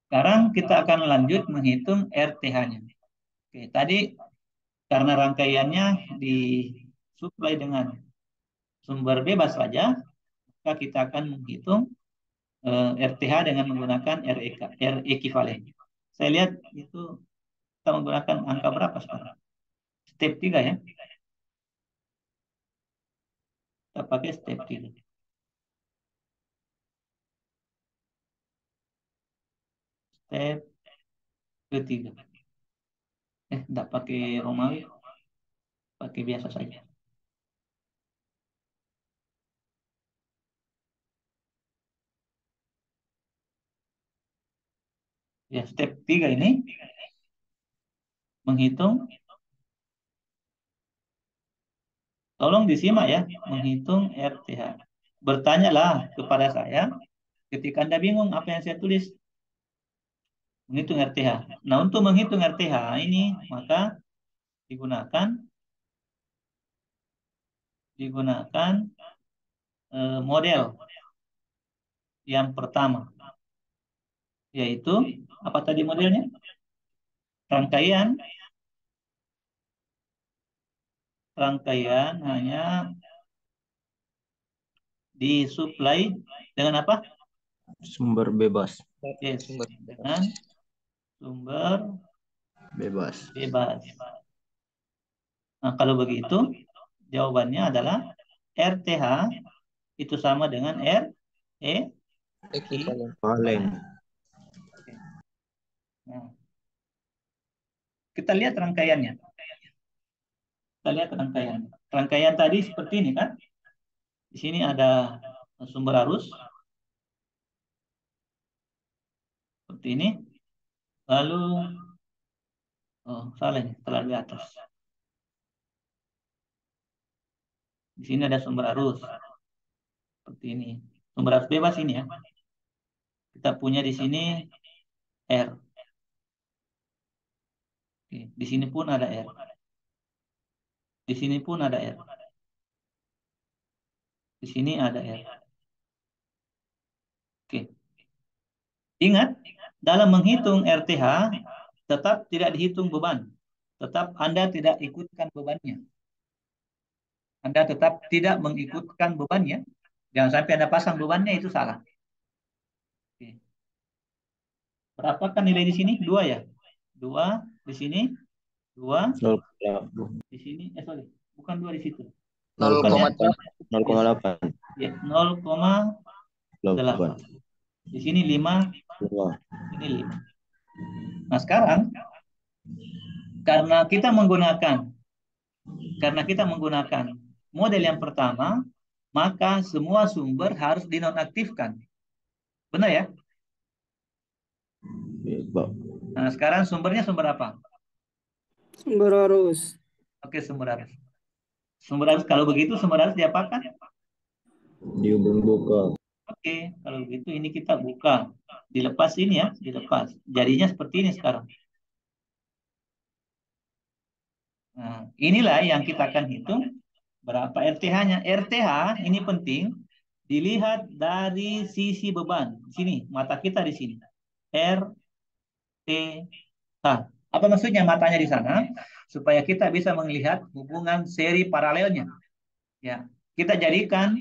Sekarang kita akan lanjut menghitung RTH-nya. Oke, tadi karena rangkaiannya disuplai dengan sumber bebas saja, maka kita akan menghitung RTH dengan menggunakan R ekivalen. Saya lihat itu kita menggunakan angka berapa sekarang? Step 3 ya. Kita pakai step 3. Step ketiga. Tidak pakai Romawi, pakai biasa saja. Ya, step 3 ini menghitung. Tolong disimak ya, menghitung RTH. Bertanyalah kepada saya ketika Anda bingung apa yang saya tulis. Menghitung RTH. Nah, untuk menghitung RTH ini, maka digunakan model yang pertama, yaitu apa tadi modelnya? Rangkaian hanya disuplai dengan apa? Sumber bebas. Yes, Sumber dengan sumber Bebas. bebas. Nah, kalau begitu, jawabannya adalah RTH itu sama dengan ekivalen. Valen. Nah, kita lihat rangkaiannya. Kita lihat rangkaiannya. Rangkaian tadi seperti ini kan? Di sini ada sumber arus. Seperti ini. Lalu, salah ini, terlalu di atas. Di sini ada sumber arus. Seperti ini. Sumber arus bebas ini ya. Kita punya di sini R. Oke, di sini pun ada R. Di sini pun ada R. Di sini ada R. Oke. Ingat, dalam menghitung RTH tetap tidak dihitung beban. Tetap Anda tidak ikutkan bebannya. Anda tetap tidak mengikutkan bebannya. Jangan sampai Anda pasang bebannya, itu salah. Oke. Berapakah nilai di sini? 2 ya? 2 di sini, 2 di sini. Sorry, bukan 2 di situ. 0,8. 0,8. Ya, 0,8. Di sini 5, ini 5. Nah, sekarang karena kita menggunakan model yang pertama, maka semua sumber harus dinonaktifkan. Benar ya? Nah, sekarang sumbernya sumber apa? Sumber arus. Oke, sumber arus. Sumber arus, kalau begitu sumber arus diapakan? Dihubung buka. Oke, kalau begitu ini kita buka. Dilepas ini ya, dilepas. Jadinya seperti ini sekarang. Nah, inilah yang kita akan hitung berapa RTH-nya. RTH ini penting dilihat dari sisi beban. Sini, mata kita di sini. RTH. Apa maksudnya matanya di sana? Supaya kita bisa melihat hubungan seri paralelnya. Ya, kita jadikan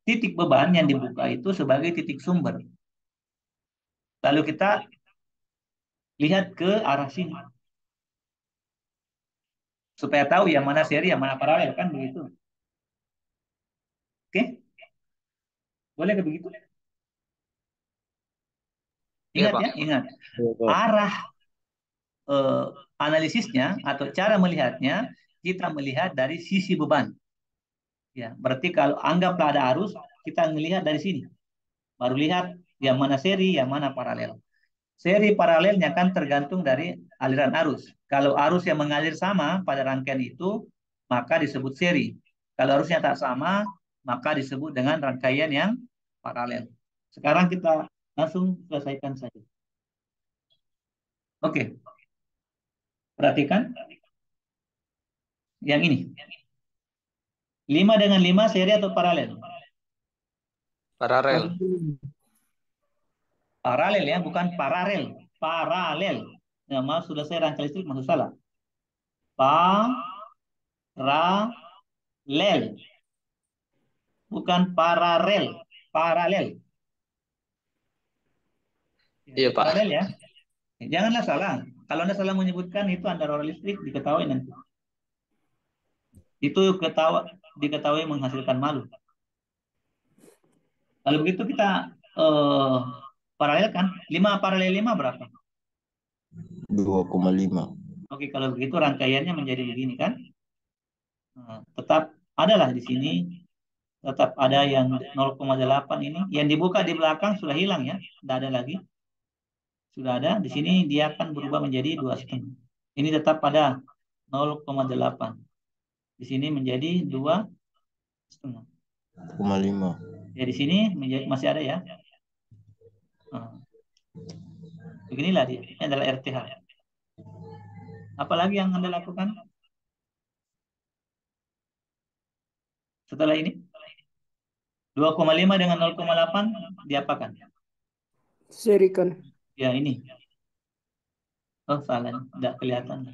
titik beban yang dibuka itu sebagai titik sumber. Lalu kita lihat ke arah sini. Supaya tahu yang mana seri, yang mana paralel, kan begitu. Oke? Boleh ke begitu? Ingat ya, ingat. Arah analisisnya atau cara melihatnya, kita melihat dari sisi beban. Ya, berarti kalau anggaplah ada arus, kita melihat dari sini. Baru lihat yang mana seri, yang mana paralel. Seri paralelnya kan tergantung dari aliran arus. Kalau arus yang mengalir sama pada rangkaian itu, maka disebut seri. Kalau arusnya tak sama, maka disebut dengan rangkaian yang paralel. Sekarang kita langsung selesaikan saja. Oke. Perhatikan yang ini. 5 dengan 5 seri atau paralel? Paralel. Paralel ya, bukan paralel. Paralel. Ya, maaf, sudah saya rangkai listrik, maksud salah. Paralel. Bukan paralel. Paralel. Iya, Pak. Paralel ya. Janganlah salah. Kalau Anda salah menyebutkan itu Anda orang listrik, diketahui nanti. Itu diketahui menghasilkan malu. Kalau begitu kita paralel kan? 5 paralel 5 berapa? 2,5. Oke, kalau begitu rangkaiannya menjadi begini kan? Nah, tetap adalah di sini, tetap ada yang 0,8 ini. Yang dibuka di belakang sudah hilang ya, tidak ada lagi. Sudah ada, di sini dia akan berubah menjadi 2,5. Ini tetap pada 0,8. Di sini menjadi 2,5. 0,5. Ya di sini masih ada ya. Nah, beginilah dia. Ini adalah RTH. Apalagi yang Anda lakukan setelah ini? 2,5 dengan 0,8 diapakan? Serikan. Ya ini. Oh salah, tidak kelihatan.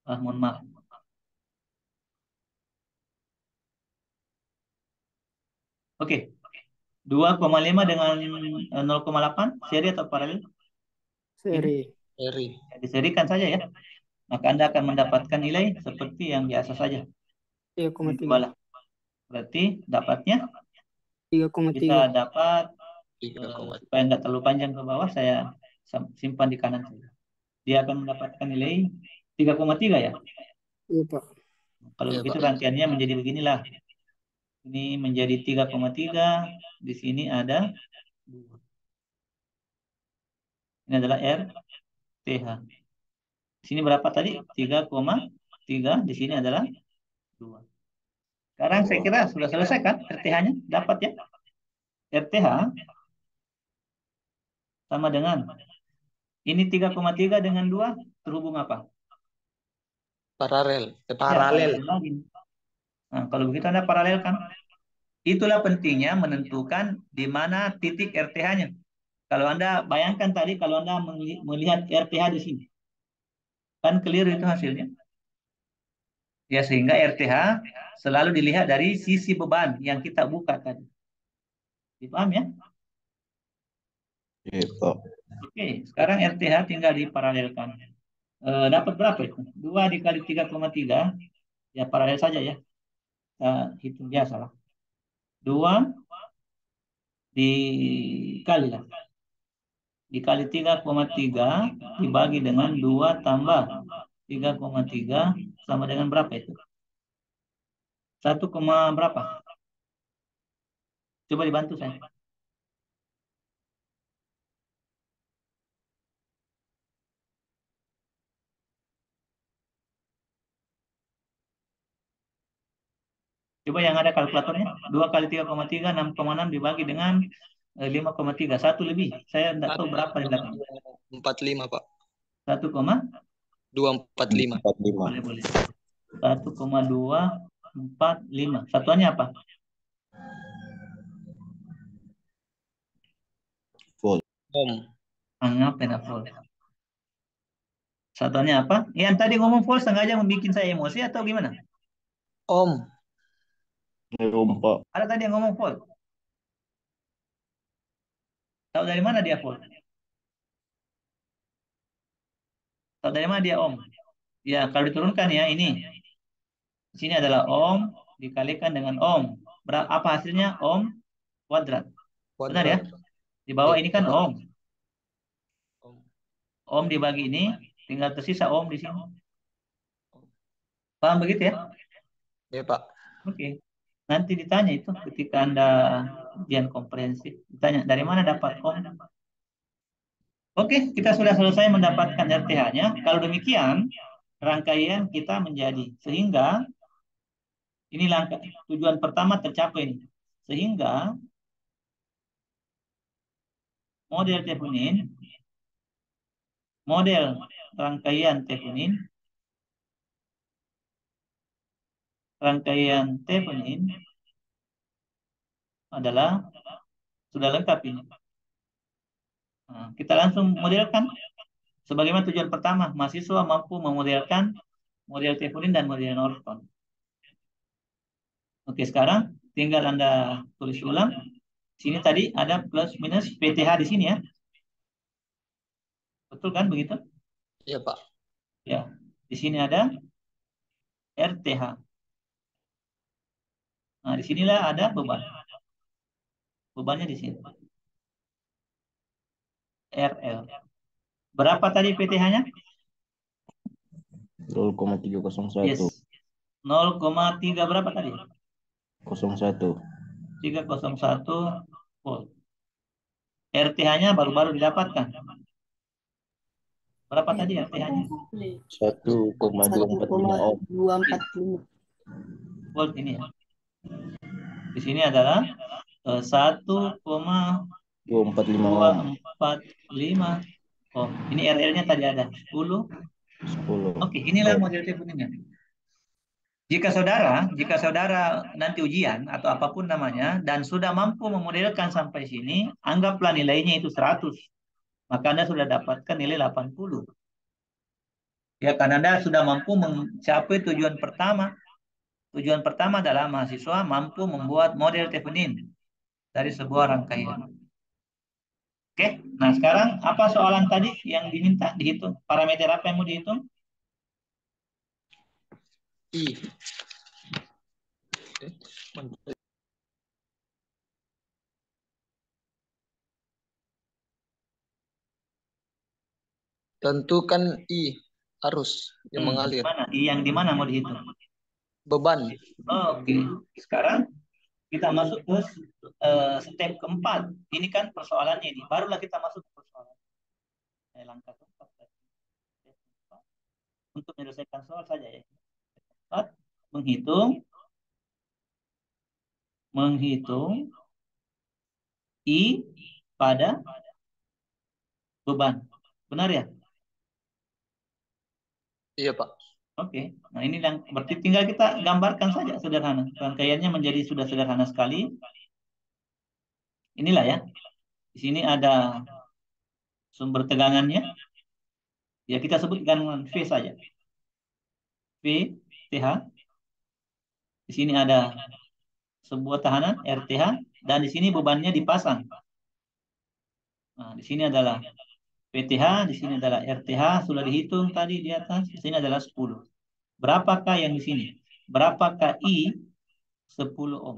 Mohon maaf. Oke. 2,5 dengan 0,8 seri atau paralel? Seri. Seri. Ya, diserikan saja ya. Maka Anda akan mendapatkan nilai seperti yang biasa saja. 3,3. Berarti dapatnya 3,3. kita dapat 3,3. supaya nggak terlalu panjang ke bawah, saya simpan di kanan saja. Dia akan mendapatkan nilai 3,3 ya. Iya, Pak. Kalau Iya, begitu Pak. rangkaiannya menjadi beginilah. Ini menjadi 3,3. Di sini ada 2. Ini adalah RTH. Di sini berapa tadi? 3,3. Di sini adalah 2. Sekarang saya kira sudah selesai kan RTH-nya? Dapat ya? RTH sama dengan Ini 3,3 dengan 2 terhubung apa? Paralel. Ya, Paralel. paralel lagi. Nah, kalau begitu Anda paralelkan. Itulah pentingnya menentukan di mana titik RTH-nya. Kalau Anda bayangkan tadi, kalau Anda melihat RTH di sini, kan keliru itu hasilnya. Ya, sehingga RTH selalu dilihat dari sisi beban yang kita buka tadi. Dipaham ya? Iya, Pak. Oke, sekarang RTH tinggal diparalelkan. Dapat berapa itu? 2 dikali 3,3. Ya, paralel saja ya. Kita hitung biasa lah. 2 dikali lah. Dikali 3,3 dibagi dengan 2 tambah 3,3 sama dengan berapa itu? 1, berapa? Coba dibantu saya. Coba yang ada kalkulatornya. 2 kali 3,3, 6,6 dibagi dengan 5,3. 1 lebih. Saya tidak tahu berapa di belakang. 45, Pak. 1, 245. 45. boleh, boleh. 1,245. Satuannya apa? Volt. Ohm. Anggap pena volt. Satuannya apa? Yang tadi ngomong volt sengaja membuat saya emosi atau gimana? Ohm. Pak. Ada tadi yang ngomong volt. Tahu dari mana dia volt? Tahu dari mana dia ohm? Ya, kalau diturunkan ya ini. Di sini adalah ohm dikalikan dengan ohm. Apa hasilnya? Ohm kuadrat. Benar ya? Kuadrat. Di bawah Iya. ini kan ohm. Ohm. Ohm dibagi ini, tinggal tersisa ohm di sini. Paham begitu ya? Iya, Pak. Oke. Nanti ditanya itu ketika Anda ujian komprehensif. Ditanya, dari mana dapat ohm? Oke, kita sudah selesai mendapatkan RTH-nya. Kalau demikian, rangkaian kita menjadi. Sehingga, ini langkah tujuan pertama tercapai. Sehingga, model Thevenin, model rangkaian Thevenin adalah sudah lengkap ini. Nah, kita langsung modelkan. Sebagaimana tujuan pertama, mahasiswa mampu memodelkan model Thevenin dan model Norton. Oke, sekarang tinggal Anda tulis ulang. Sini tadi ada plus minus PTH di sini ya. Betul kan begitu? Iya, Pak. Ya. Di sini ada RTH. Nah, di sinilah ada beban. Bebannya di sini. RL. Berapa tadi PTH-nya? 0,301. Yes. 0,3 berapa tadi? 01. 301 volt. RTH-nya baru-baru didapatkan. Berapa tadi RTH-nya? 1,245 ohm. 245. Volt ini ya. Di sini adalah 1,245 ohm. Ini RL-nya tadi ada 10. 10. Oke, inilah model Theveninnya. Jika saudara nanti ujian atau apapun namanya dan sudah mampu memodelkan sampai sini, anggaplah nilainya itu 100. Maka Anda sudah dapatkan nilai 80. Ya, karena Anda sudah mampu mencapai tujuan pertama. Tujuan pertama adalah mahasiswa mampu membuat model Thevenin dari sebuah rangkaian. Oke, nah sekarang apa soalan tadi yang diminta dihitung? Parameter apa yang mau dihitung? I. Tentukan I arus yang mengalir. Mana? Yang di mana mau dihitung? Beban. Oke, sekarang kita masuk ke step keempat. Ini kan persoalannya ini. Barulah kita masuk ke persoalan. Langkah keempat. Untuk menyelesaikan soal saja ya. Keempat, menghitung I pada beban. Benar ya? Iya, Pak. Oke. Nah, ini yang berarti tinggal kita gambarkan saja sederhana. Rangkaiannya menjadi sudah sederhana sekali. Inilah ya. Di sini ada sumber tegangannya. Ya kita sebut dengan V saja. V, TH. Di sini ada sebuah tahanan RTH dan di sini bebannya dipasang. Nah, di sini adalah PTH, di sini adalah RTH, sudah dihitung tadi di atas, di sini adalah 10. Berapakah yang di sini? Berapakah I 10 ohm?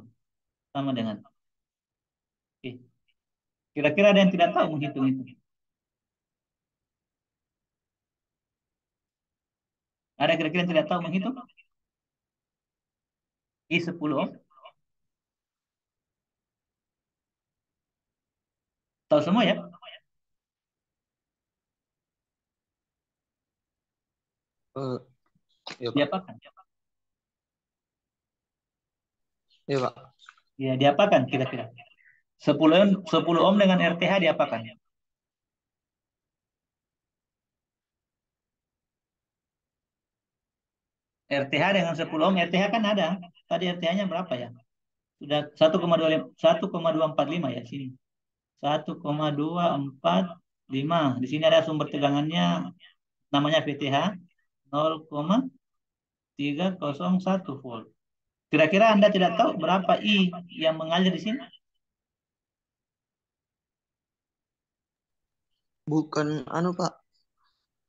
Sama dengan. Oke. Kira-kira ada yang tidak tahu menghitung itu? Ada kira-kira yang tidak tahu menghitung? I 10 ohm? Tahu semua ya? Iya, Pak. Diapakan? Iya, Pak. Ya, diapakan kira-kira? 10 ohm dengan RTH diapakan? RTH dengan 10 ohm, RTH kan ada. Tadi RTH-nya berapa ya? Sudah 1,245 ya sini. 1,245. Di sini ada sumber tegangannya namanya VTH 0,301 volt. Kira-kira Anda tidak tahu berapa I yang mengalir di sini? Bukan anu, Pak.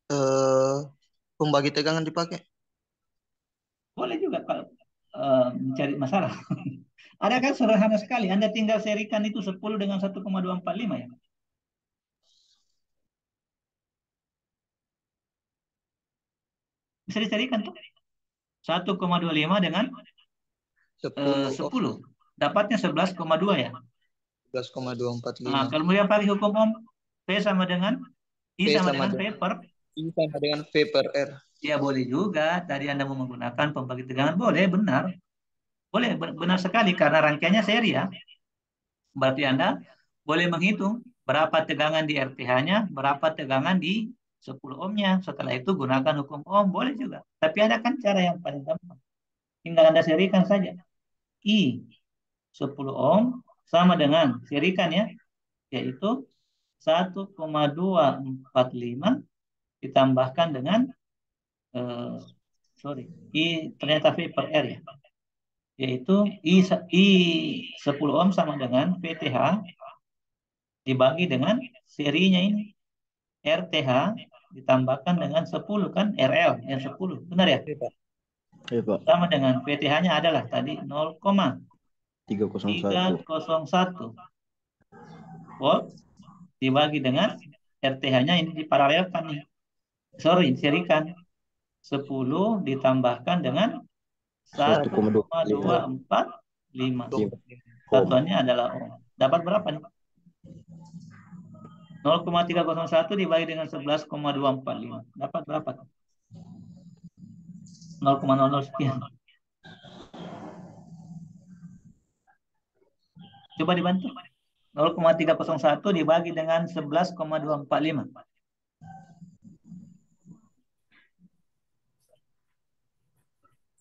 Eh, pembagi tegangan dipakai. Boleh juga kalau mencari masalah. Ada kan sederhana sekali. Anda tinggal serikan itu 10 dengan 1,245 ya. Bisa diserikan tuh. 1,25 dengan 10 10. Dapatnya 11,2 ya. 11,245. Nah, kalau mulai pakai hukum Ohm, P sama dengan I P sama sama dengan P dengan per. I sama dengan V per R. Ya boleh juga. Tadi Anda mau menggunakan pembagi tegangan. Boleh, benar. Boleh, benar sekali. Karena rangkaiannya seri ya. Berarti Anda boleh menghitung berapa tegangan di RTH-nya, berapa tegangan di 10 ohmnya. Setelah itu gunakan hukum Ohm. Boleh juga. Tapi ada kan cara yang paling gampang. Tinggal Anda serikan saja. I 10 ohm sama dengan, serikan ya, yaitu 1,245 ditambahkan dengan eh, sorry, I ternyata V per R ya, yaitu I 10 ohm sama dengan VTH dibagi dengan serinya ini RTH ditambahkan dengan 10 kan RL yang 10 benar ya, Iya, Pak. Iya, Pak. sama dengan VTH-nya adalah tadi 301. 0,301 volt dibagi dengan RTH-nya ini diparalelkan nih. Sorry, serikan. 10 ditambahkan dengan 1,25. 1,245. 5. Satuannya adalah ohm. Dapat berapa nih? 0,301 dibagi dengan 11,245. Dapat berapa? 0,00 sekian. Coba dibantu. 0,301 dibagi dengan 11,245.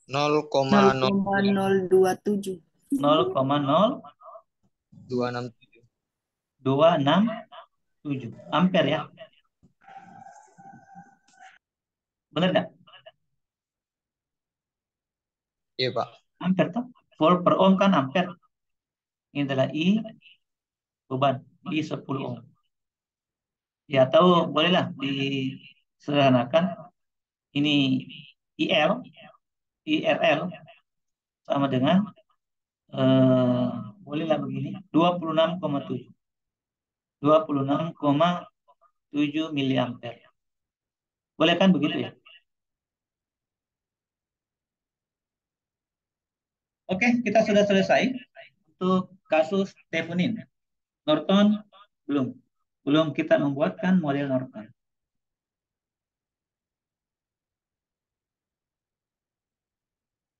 0,027. 0,0267 ampere ya. Benar nggak? Iya, Pak. Ampere toh. Volt per ohm kan ampere. Ini adalah I beban. I 10 ohm. Ya tahu bolehlah disederhanakan. Ini IL, IRL sama dengan bolehlah begini 26,7 miliampere. Boleh kan begitu ya? Oke, kita sudah selesai untuk kasus Thevenin. Norton belum. Belum kita membuatkan model Norton.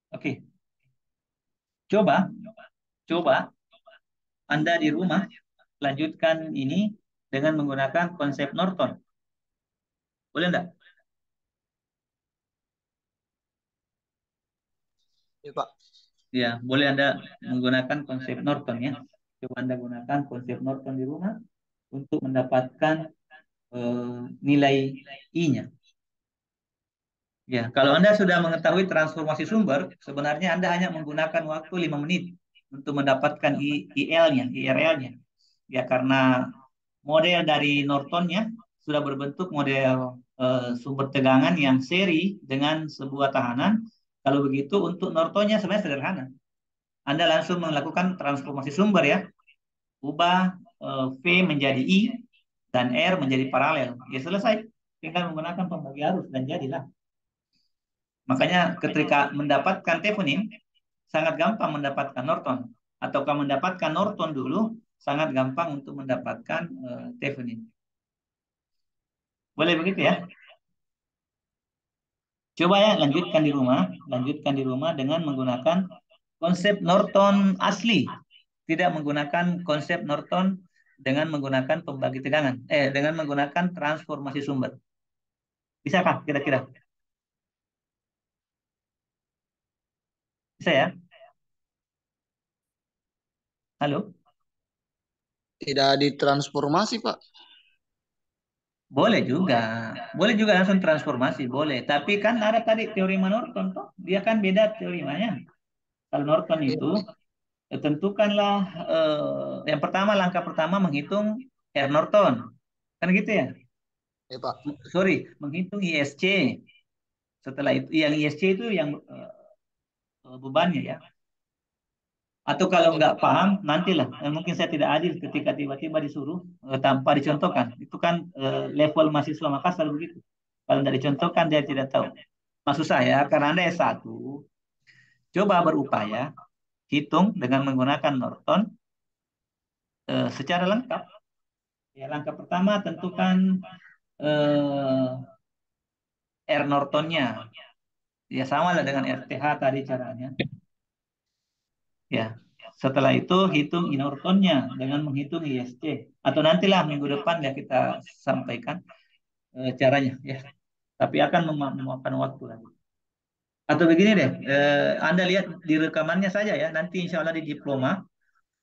Oke. Coba Anda di rumah lanjutkan ini dengan menggunakan konsep Norton. Boleh enggak? Ya, Pak. Ya, boleh Anda menggunakan konsep Norton ya. Coba Anda gunakan konsep Norton di rumah untuk mendapatkan nilai I-nya. Ya, kalau Anda sudah mengetahui transformasi sumber, sebenarnya Anda hanya menggunakan waktu 5 menit untuk mendapatkan IL-nya, IRL-nya. Ya, karena model dari Nortonnya sudah berbentuk model sumber tegangan yang seri dengan sebuah tahanan. Kalau begitu untuk Nortonnya sebenarnya sederhana. Anda langsung melakukan transformasi sumber ya, ubah V menjadi I dan R menjadi paralel. Ya selesai, tinggal menggunakan pembagi arus dan jadilah. Makanya ketika mendapatkan Thevenin, sangat gampang mendapatkan Norton. Ataukah mendapatkan Norton dulu, sangat gampang untuk mendapatkan Thevenin. Boleh begitu ya? Coba ya, lanjutkan di rumah dengan menggunakan konsep Norton asli, tidak menggunakan konsep Norton dengan menggunakan pembagi tegangan, dengan menggunakan transformasi sumber. Bisakah kira-kira? Bisa ya? Halo? Tidak ditransformasi, Pak. Boleh juga langsung transformasi, boleh. Tapi kan ada tadi teorema Norton, toh dia kan beda teoremanya. Kalau Norton Ya, itu tentukanlah yang pertama, langkah pertama menghitung R Norton, kan gitu ya? ya, Pak. Sorry, menghitung ISC. Setelah itu, yang ISC itu yang bebannya ya. Atau kalau Ya, nggak paham, nantilah. Mungkin saya tidak adil ketika tiba-tiba disuruh tanpa dicontohkan. Itu kan level mahasiswa Makassar begitu. Kalau tidak dicontohkan, dia tidak tahu. Maksud saya, karena Anda S1, coba berupaya hitung dengan menggunakan Norton secara lengkap. Ya, langkah pertama tentukan R Nortonnya. Ya sama lah dengan RTH tadi caranya. Ya, setelah itu hitung I Nortonnya dengan menghitung ISC. Atau nantilah minggu depan ya kita sampaikan caranya ya. Tapi akan memakan waktu lagi. Atau begini deh, Anda lihat di rekamannya saja ya. Nanti insya Allah di diploma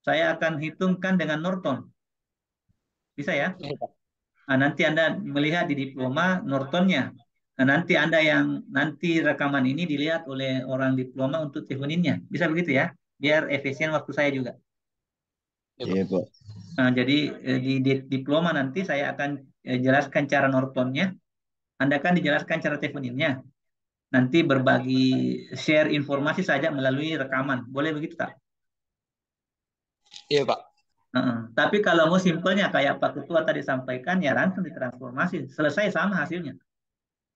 saya akan hitungkan dengan Norton. Bisa ya? ya, Pak. Nah, nanti Anda melihat di diploma Nortonnya. Nah, nanti Anda yang nanti rekaman ini dilihat oleh orang diploma untuk teleponinnya. Bisa begitu ya? Biar efisien waktu saya juga. Ya, Pak. Iya, Pak. Nah, jadi di diploma nanti saya akan jelaskan cara Nortonnya. Anda kan dijelaskan cara teleponinnya. Nanti berbagi share informasi saja melalui rekaman. Boleh begitu tak? Iya, Pak. Tapi kalau mau simpelnya kayak Pak Ketua tadi sampaikan, ya langsung ditransformasi. Selesai sama hasilnya.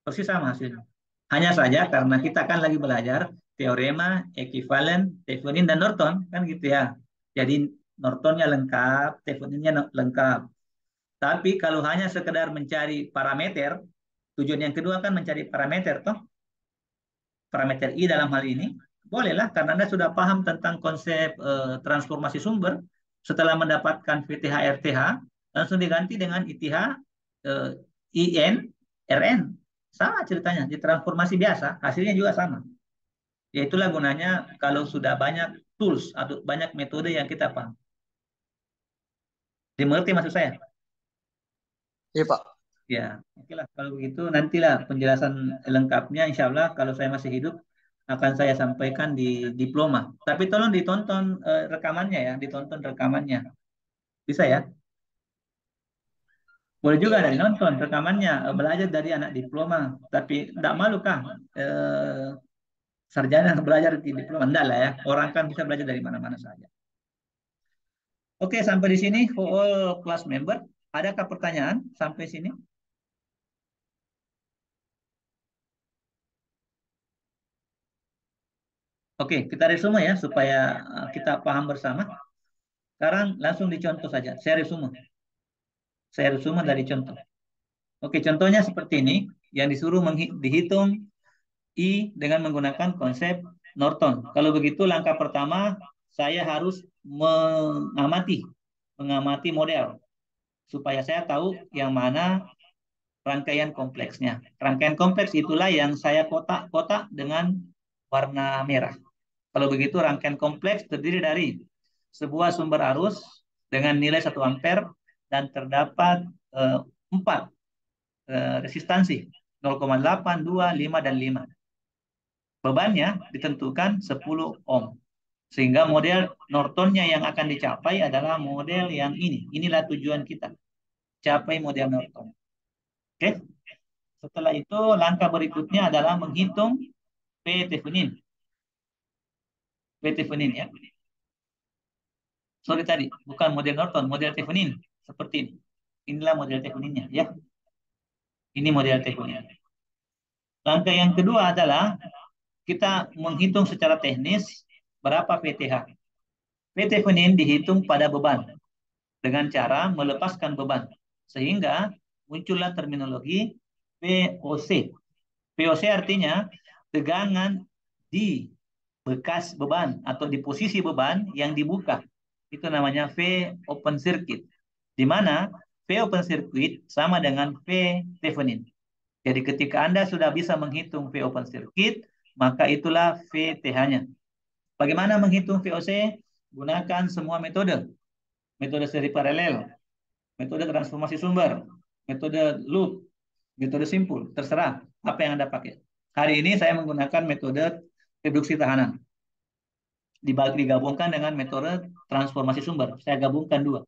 Persis sama hasilnya. Hanya saja karena kita kan lagi belajar teorema, ekuivalen, Thevenin, dan Norton. Kan gitu ya. Jadi Nortonnya lengkap, Theveninnya lengkap. Tapi kalau hanya sekedar mencari parameter, tujuan yang kedua kan mencari parameter, toh parameter I dalam hal ini, bolehlah karena Anda sudah paham tentang konsep transformasi sumber, setelah mendapatkan VTH RTH, langsung diganti dengan ITH IN RN. Sama ceritanya, ditransformasi biasa, hasilnya juga sama. Ya itulah gunanya kalau sudah banyak tools atau banyak metode yang kita paham. Dimengerti maksud saya? Iya, Pak. Ya, oke lah. Kalau begitu nantilah penjelasan lengkapnya insya Allah kalau saya masih hidup akan saya sampaikan di diploma. Tapi tolong ditonton rekamannya ya, ditonton rekamannya. Bisa ya? Boleh juga dari nonton rekamannya, belajar dari anak diploma. Tapi tidak malu kah? Sarjana belajar di diploma. Enggak lah ya. Orang kan bisa belajar dari mana-mana saja. Oke, sampai di sini for all class member. Adakah pertanyaan sampai sini? Oke, kita resume ya supaya kita paham bersama. Sekarang langsung dicontoh saja. Saya resume dari contoh. Oke, contohnya seperti ini. Yang disuruh dihitung I dengan menggunakan konsep Norton. Kalau begitu langkah pertama saya harus mengamati model supaya saya tahu yang mana rangkaian kompleksnya. Rangkaian kompleks itulah yang saya kotak-kotak dengan warna merah. Kalau begitu rangkaian kompleks terdiri dari sebuah sumber arus dengan nilai 1 ampere dan terdapat 4 resistansi 0,8, 2, 5, dan 5. Bebannya ditentukan 10 ohm. Sehingga model Nortonnya yang akan dicapai adalah model yang ini. Inilah tujuan kita. Capai model Norton. Oke. Setelah itu langkah berikutnya adalah menghitung P Thevenin. P Thevenin ya. Sorry tadi, bukan model Norton, model Thevenin. Seperti ini. Inilah model Theveninnya ya. Ini model Thevenin. Langkah yang kedua adalah kita menghitung secara teknis berapa PTH. P Thevenin dihitung pada beban dengan cara melepaskan beban. Sehingga muncullah terminologi POC. POC artinya tegangan di bekas beban atau di posisi beban yang dibuka. Itu namanya V open circuit. Di mana V open circuit sama dengan V Thevenin. Jadi ketika Anda sudah bisa menghitung V open circuit, maka itulah VTH-nya. Bagaimana menghitung VOC? Gunakan semua metode. Metode seri paralel, metode transformasi sumber, metode loop, metode simpul. Terserah apa yang Anda pakai. Hari ini saya menggunakan metode reduksi tahanan. Digabungkan dengan metode transformasi sumber. Saya gabungkan dua.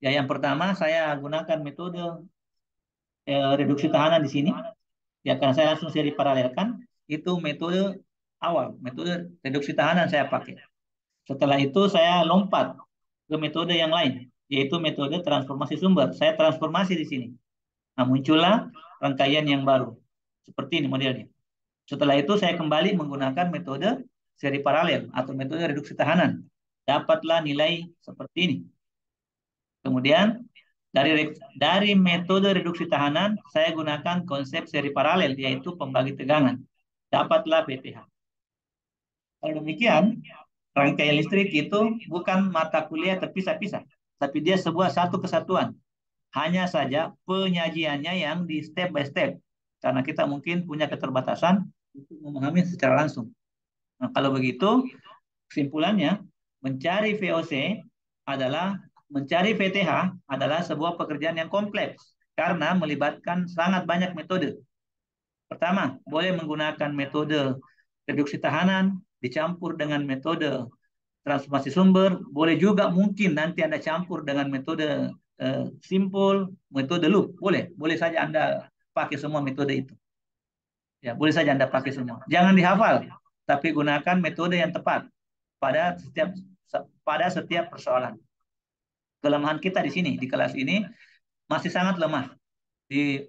Ya, yang pertama saya gunakan metode reduksi tahanan di sini. Ya, karena saya langsung seri paralelkan, itu metode awal, metode reduksi tahanan saya pakai. Setelah itu saya lompat ke metode yang lain, yaitu metode transformasi sumber. Saya transformasi di sini. Nah, muncullah rangkaian yang baru. Seperti ini modelnya. Setelah itu saya kembali menggunakan metode seri paralel atau metode reduksi tahanan. Dapatlah nilai seperti ini. Kemudian dari metode reduksi tahanan, saya gunakan konsep seri paralel, yaitu pembagi tegangan. Dapatlah PTH. Kalau demikian, rangkaian listrik itu bukan mata kuliah terpisah-pisah, tapi dia sebuah satu kesatuan. Hanya saja penyajiannya yang di step by step. Karena kita mungkin punya keterbatasan untuk memahami secara langsung. Nah, kalau begitu, kesimpulannya, mencari VOC adalah mencari VTH adalah sebuah pekerjaan yang kompleks karena melibatkan sangat banyak metode. Pertama, boleh menggunakan metode reduksi tahanan dicampur dengan metode transformasi sumber, boleh juga mungkin nanti Anda campur dengan metode simpul, metode loop, boleh saja Anda pakai semua metode itu. Ya, boleh saja Anda pakai semua. Jangan dihafal, tapi gunakan metode yang tepat pada setiap persoalan. Kelemahan kita di sini, di kelas ini, masih sangat lemah di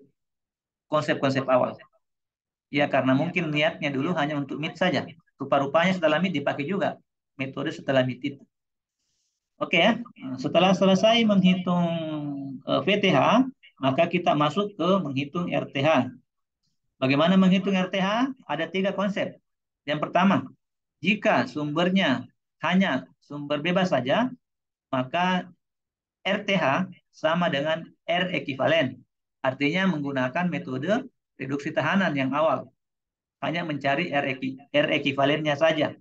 konsep-konsep awal. Ya, karena mungkin niatnya dulu hanya untuk MIT saja. Rupa-rupanya setelah MIT dipakai juga metode setelah MIT itu. Oke ya, setelah selesai menghitung VTH, maka kita masuk ke menghitung RTH. Bagaimana menghitung RTH? Ada 3 konsep. Yang pertama, jika sumbernya hanya sumber bebas saja, maka RTH sama dengan R ekivalen. Artinya menggunakan metode reduksi tahanan yang awal. Hanya mencari R ekivalennya saja.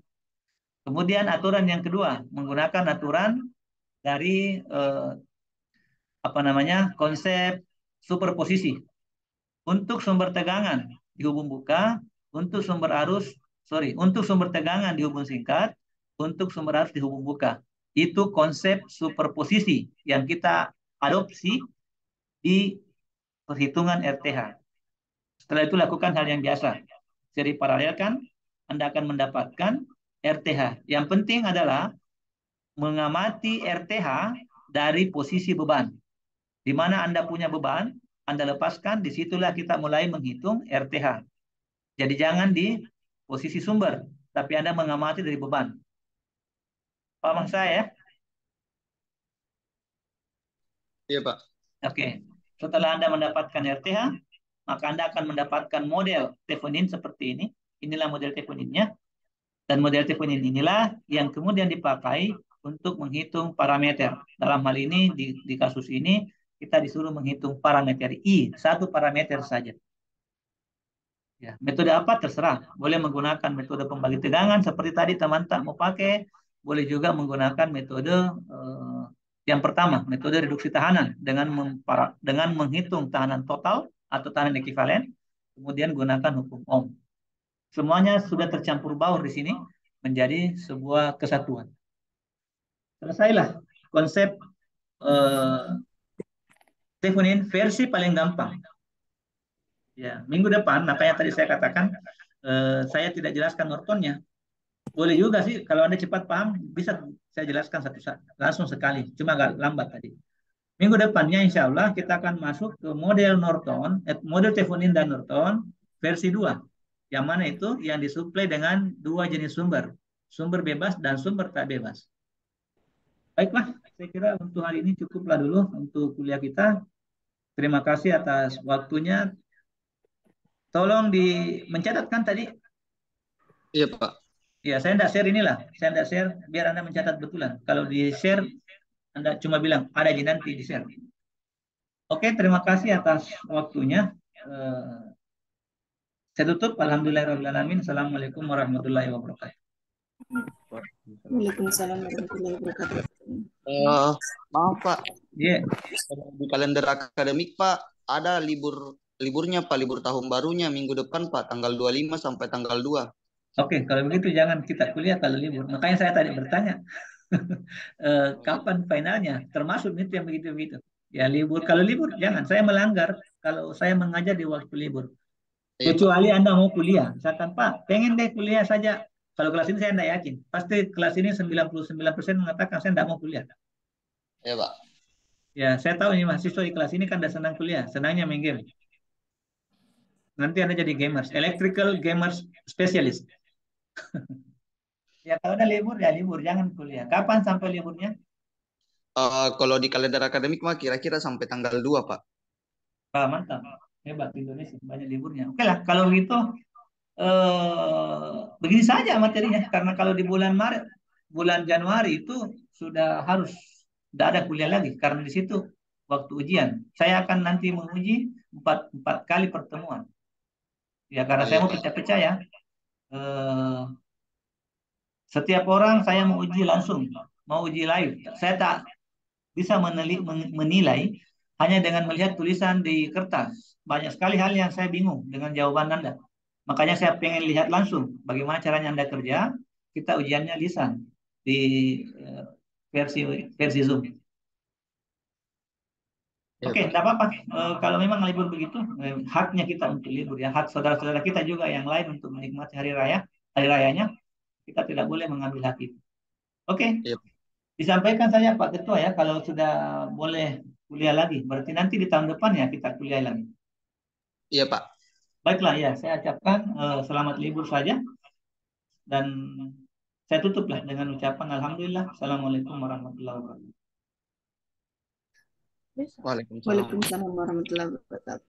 Kemudian aturan yang kedua, menggunakan aturan dari konsep superposisi. Untuk sumber tegangan di hubung buka, untuk sumber tegangan di hubung singkat, untuk sumber arus di hubung buka. Itu konsep superposisi yang kita adopsi di perhitungan RTH. Setelah itu lakukan hal yang biasa. Seri paralelkan, Anda akan mendapatkan RTH. Yang penting adalah mengamati RTH dari posisi beban. Di mana Anda punya beban, Anda lepaskan, disitulah kita mulai menghitung RTH. Jadi jangan di posisi sumber, tapi Anda mengamati dari beban. Paham saya? Iya, Pak. Oke. Setelah Anda mendapatkan RTH, maka Anda akan mendapatkan model Thevenin seperti ini. Inilah model Theveninnya. Dan model Thevenin inilah yang kemudian dipakai untuk menghitung parameter. Dalam hal ini, di kasus ini, kita disuruh menghitung parameter I, satu parameter saja. Ya, metode apa terserah. Boleh menggunakan metode pembagi tegangan seperti tadi teman-teman mau pakai. Boleh juga menggunakan metode yang pertama, metode reduksi tahanan dengan menghitung tahanan total atau tahanan ekuivalen, kemudian gunakan hukum Ohm. Semuanya sudah tercampur baur di sini menjadi sebuah kesatuan. Selesailah konsep Thevenin versi paling gampang. Ya, minggu depan, makanya tadi saya katakan saya tidak jelaskan Nortonnya. Boleh juga sih, kalau Anda cepat paham, bisa saya jelaskan langsung sekali, cuma agak lambat tadi. Minggu depannya insya Allah kita akan masuk ke model Norton, model Thevenin dan Norton versi 2. Yang mana itu yang disuplai dengan dua jenis sumber, sumber bebas dan sumber tak bebas. Baiklah, saya kira untuk hari ini cukuplah dulu untuk kuliah kita. Terima kasih atas waktunya. Tolong mencatatkan tadi. Iya, Pak. Ya, saya tidak share inilah. Saya tidak share biar Anda mencatat betulan. Kalau di share, Anda cuma bilang, ada aja nanti di share. Oke, terima kasih atas waktunya. Saya tutup. Alhamdulillahirrahmanirrahim. Assalamualaikum warahmatullahi wabarakatuh. Waalaikumsalam warahmatullahi wabarakatuh. Maaf, Pak. Yeah. Di kalender akademik, Pak, ada liburnya, Pak, libur tahun barunya minggu depan, Pak, tanggal 25 sampai tanggal 2. Oke, kalau begitu jangan kita kuliah kalau libur. Makanya saya tadi bertanya, kapan finalnya? Termasuk itu yang begitu-begitu. Ya libur, kalau libur jangan. Saya melanggar kalau saya mengajar di waktu libur. Kecuali Anda mau kuliah. Misalkan, Pak, pengen deh kuliah saja. Kalau kelas ini saya tidak yakin. Pasti kelas ini 99% mengatakan saya tidak mau kuliah. Ya, Pak. Ya, saya tahu ini mahasiswa di kelas ini kan tidak senang kuliah. Senangnya main game. Nanti Anda jadi gamers. Electrical gamers specialist. Ya kalau ada libur ya libur, jangan kuliah. Kapan sampai liburnya? Kalau di kalender akademik mah kira-kira sampai tanggal 2, Pak. Ah, mantap. Hebat Indonesia, banyak liburnya. Oke lah, kalau begitu begini saja materinya. Karena kalau di bulan Januari itu sudah tidak ada kuliah lagi. Karena di situ waktu ujian. Saya akan nanti menguji 4 kali pertemuan. Ya karena saya mau pecah-pecah ya. Setiap orang saya mau uji langsung, mau uji live. Saya tak bisa menilai hanya dengan melihat tulisan di kertas. Banyak sekali hal yang saya bingung dengan jawaban Anda. Makanya saya pengen lihat langsung bagaimana caranya Anda kerja. Kita ujiannya lisan di versi Zoom. Oke, tidak apa-apa. Kalau memang libur begitu, haknya kita untuk libur ya. Hak saudara-saudara kita juga yang lain untuk menikmati hari rayanya. Kita tidak boleh mengambil hak itu. Oke. Yep. Disampaikan saja Pak Ketua ya, kalau sudah boleh kuliah lagi. Berarti nanti di tahun depan ya kita kuliah lagi. Iya, Pak. Baiklah ya, saya ucapkan selamat libur saja. Dan saya tutuplah dengan ucapan Alhamdulillah. Assalamualaikum warahmatullahi wabarakatuh. Waalaikumsalam. Waalaikumsalam warahmatullahi wabarakatuh.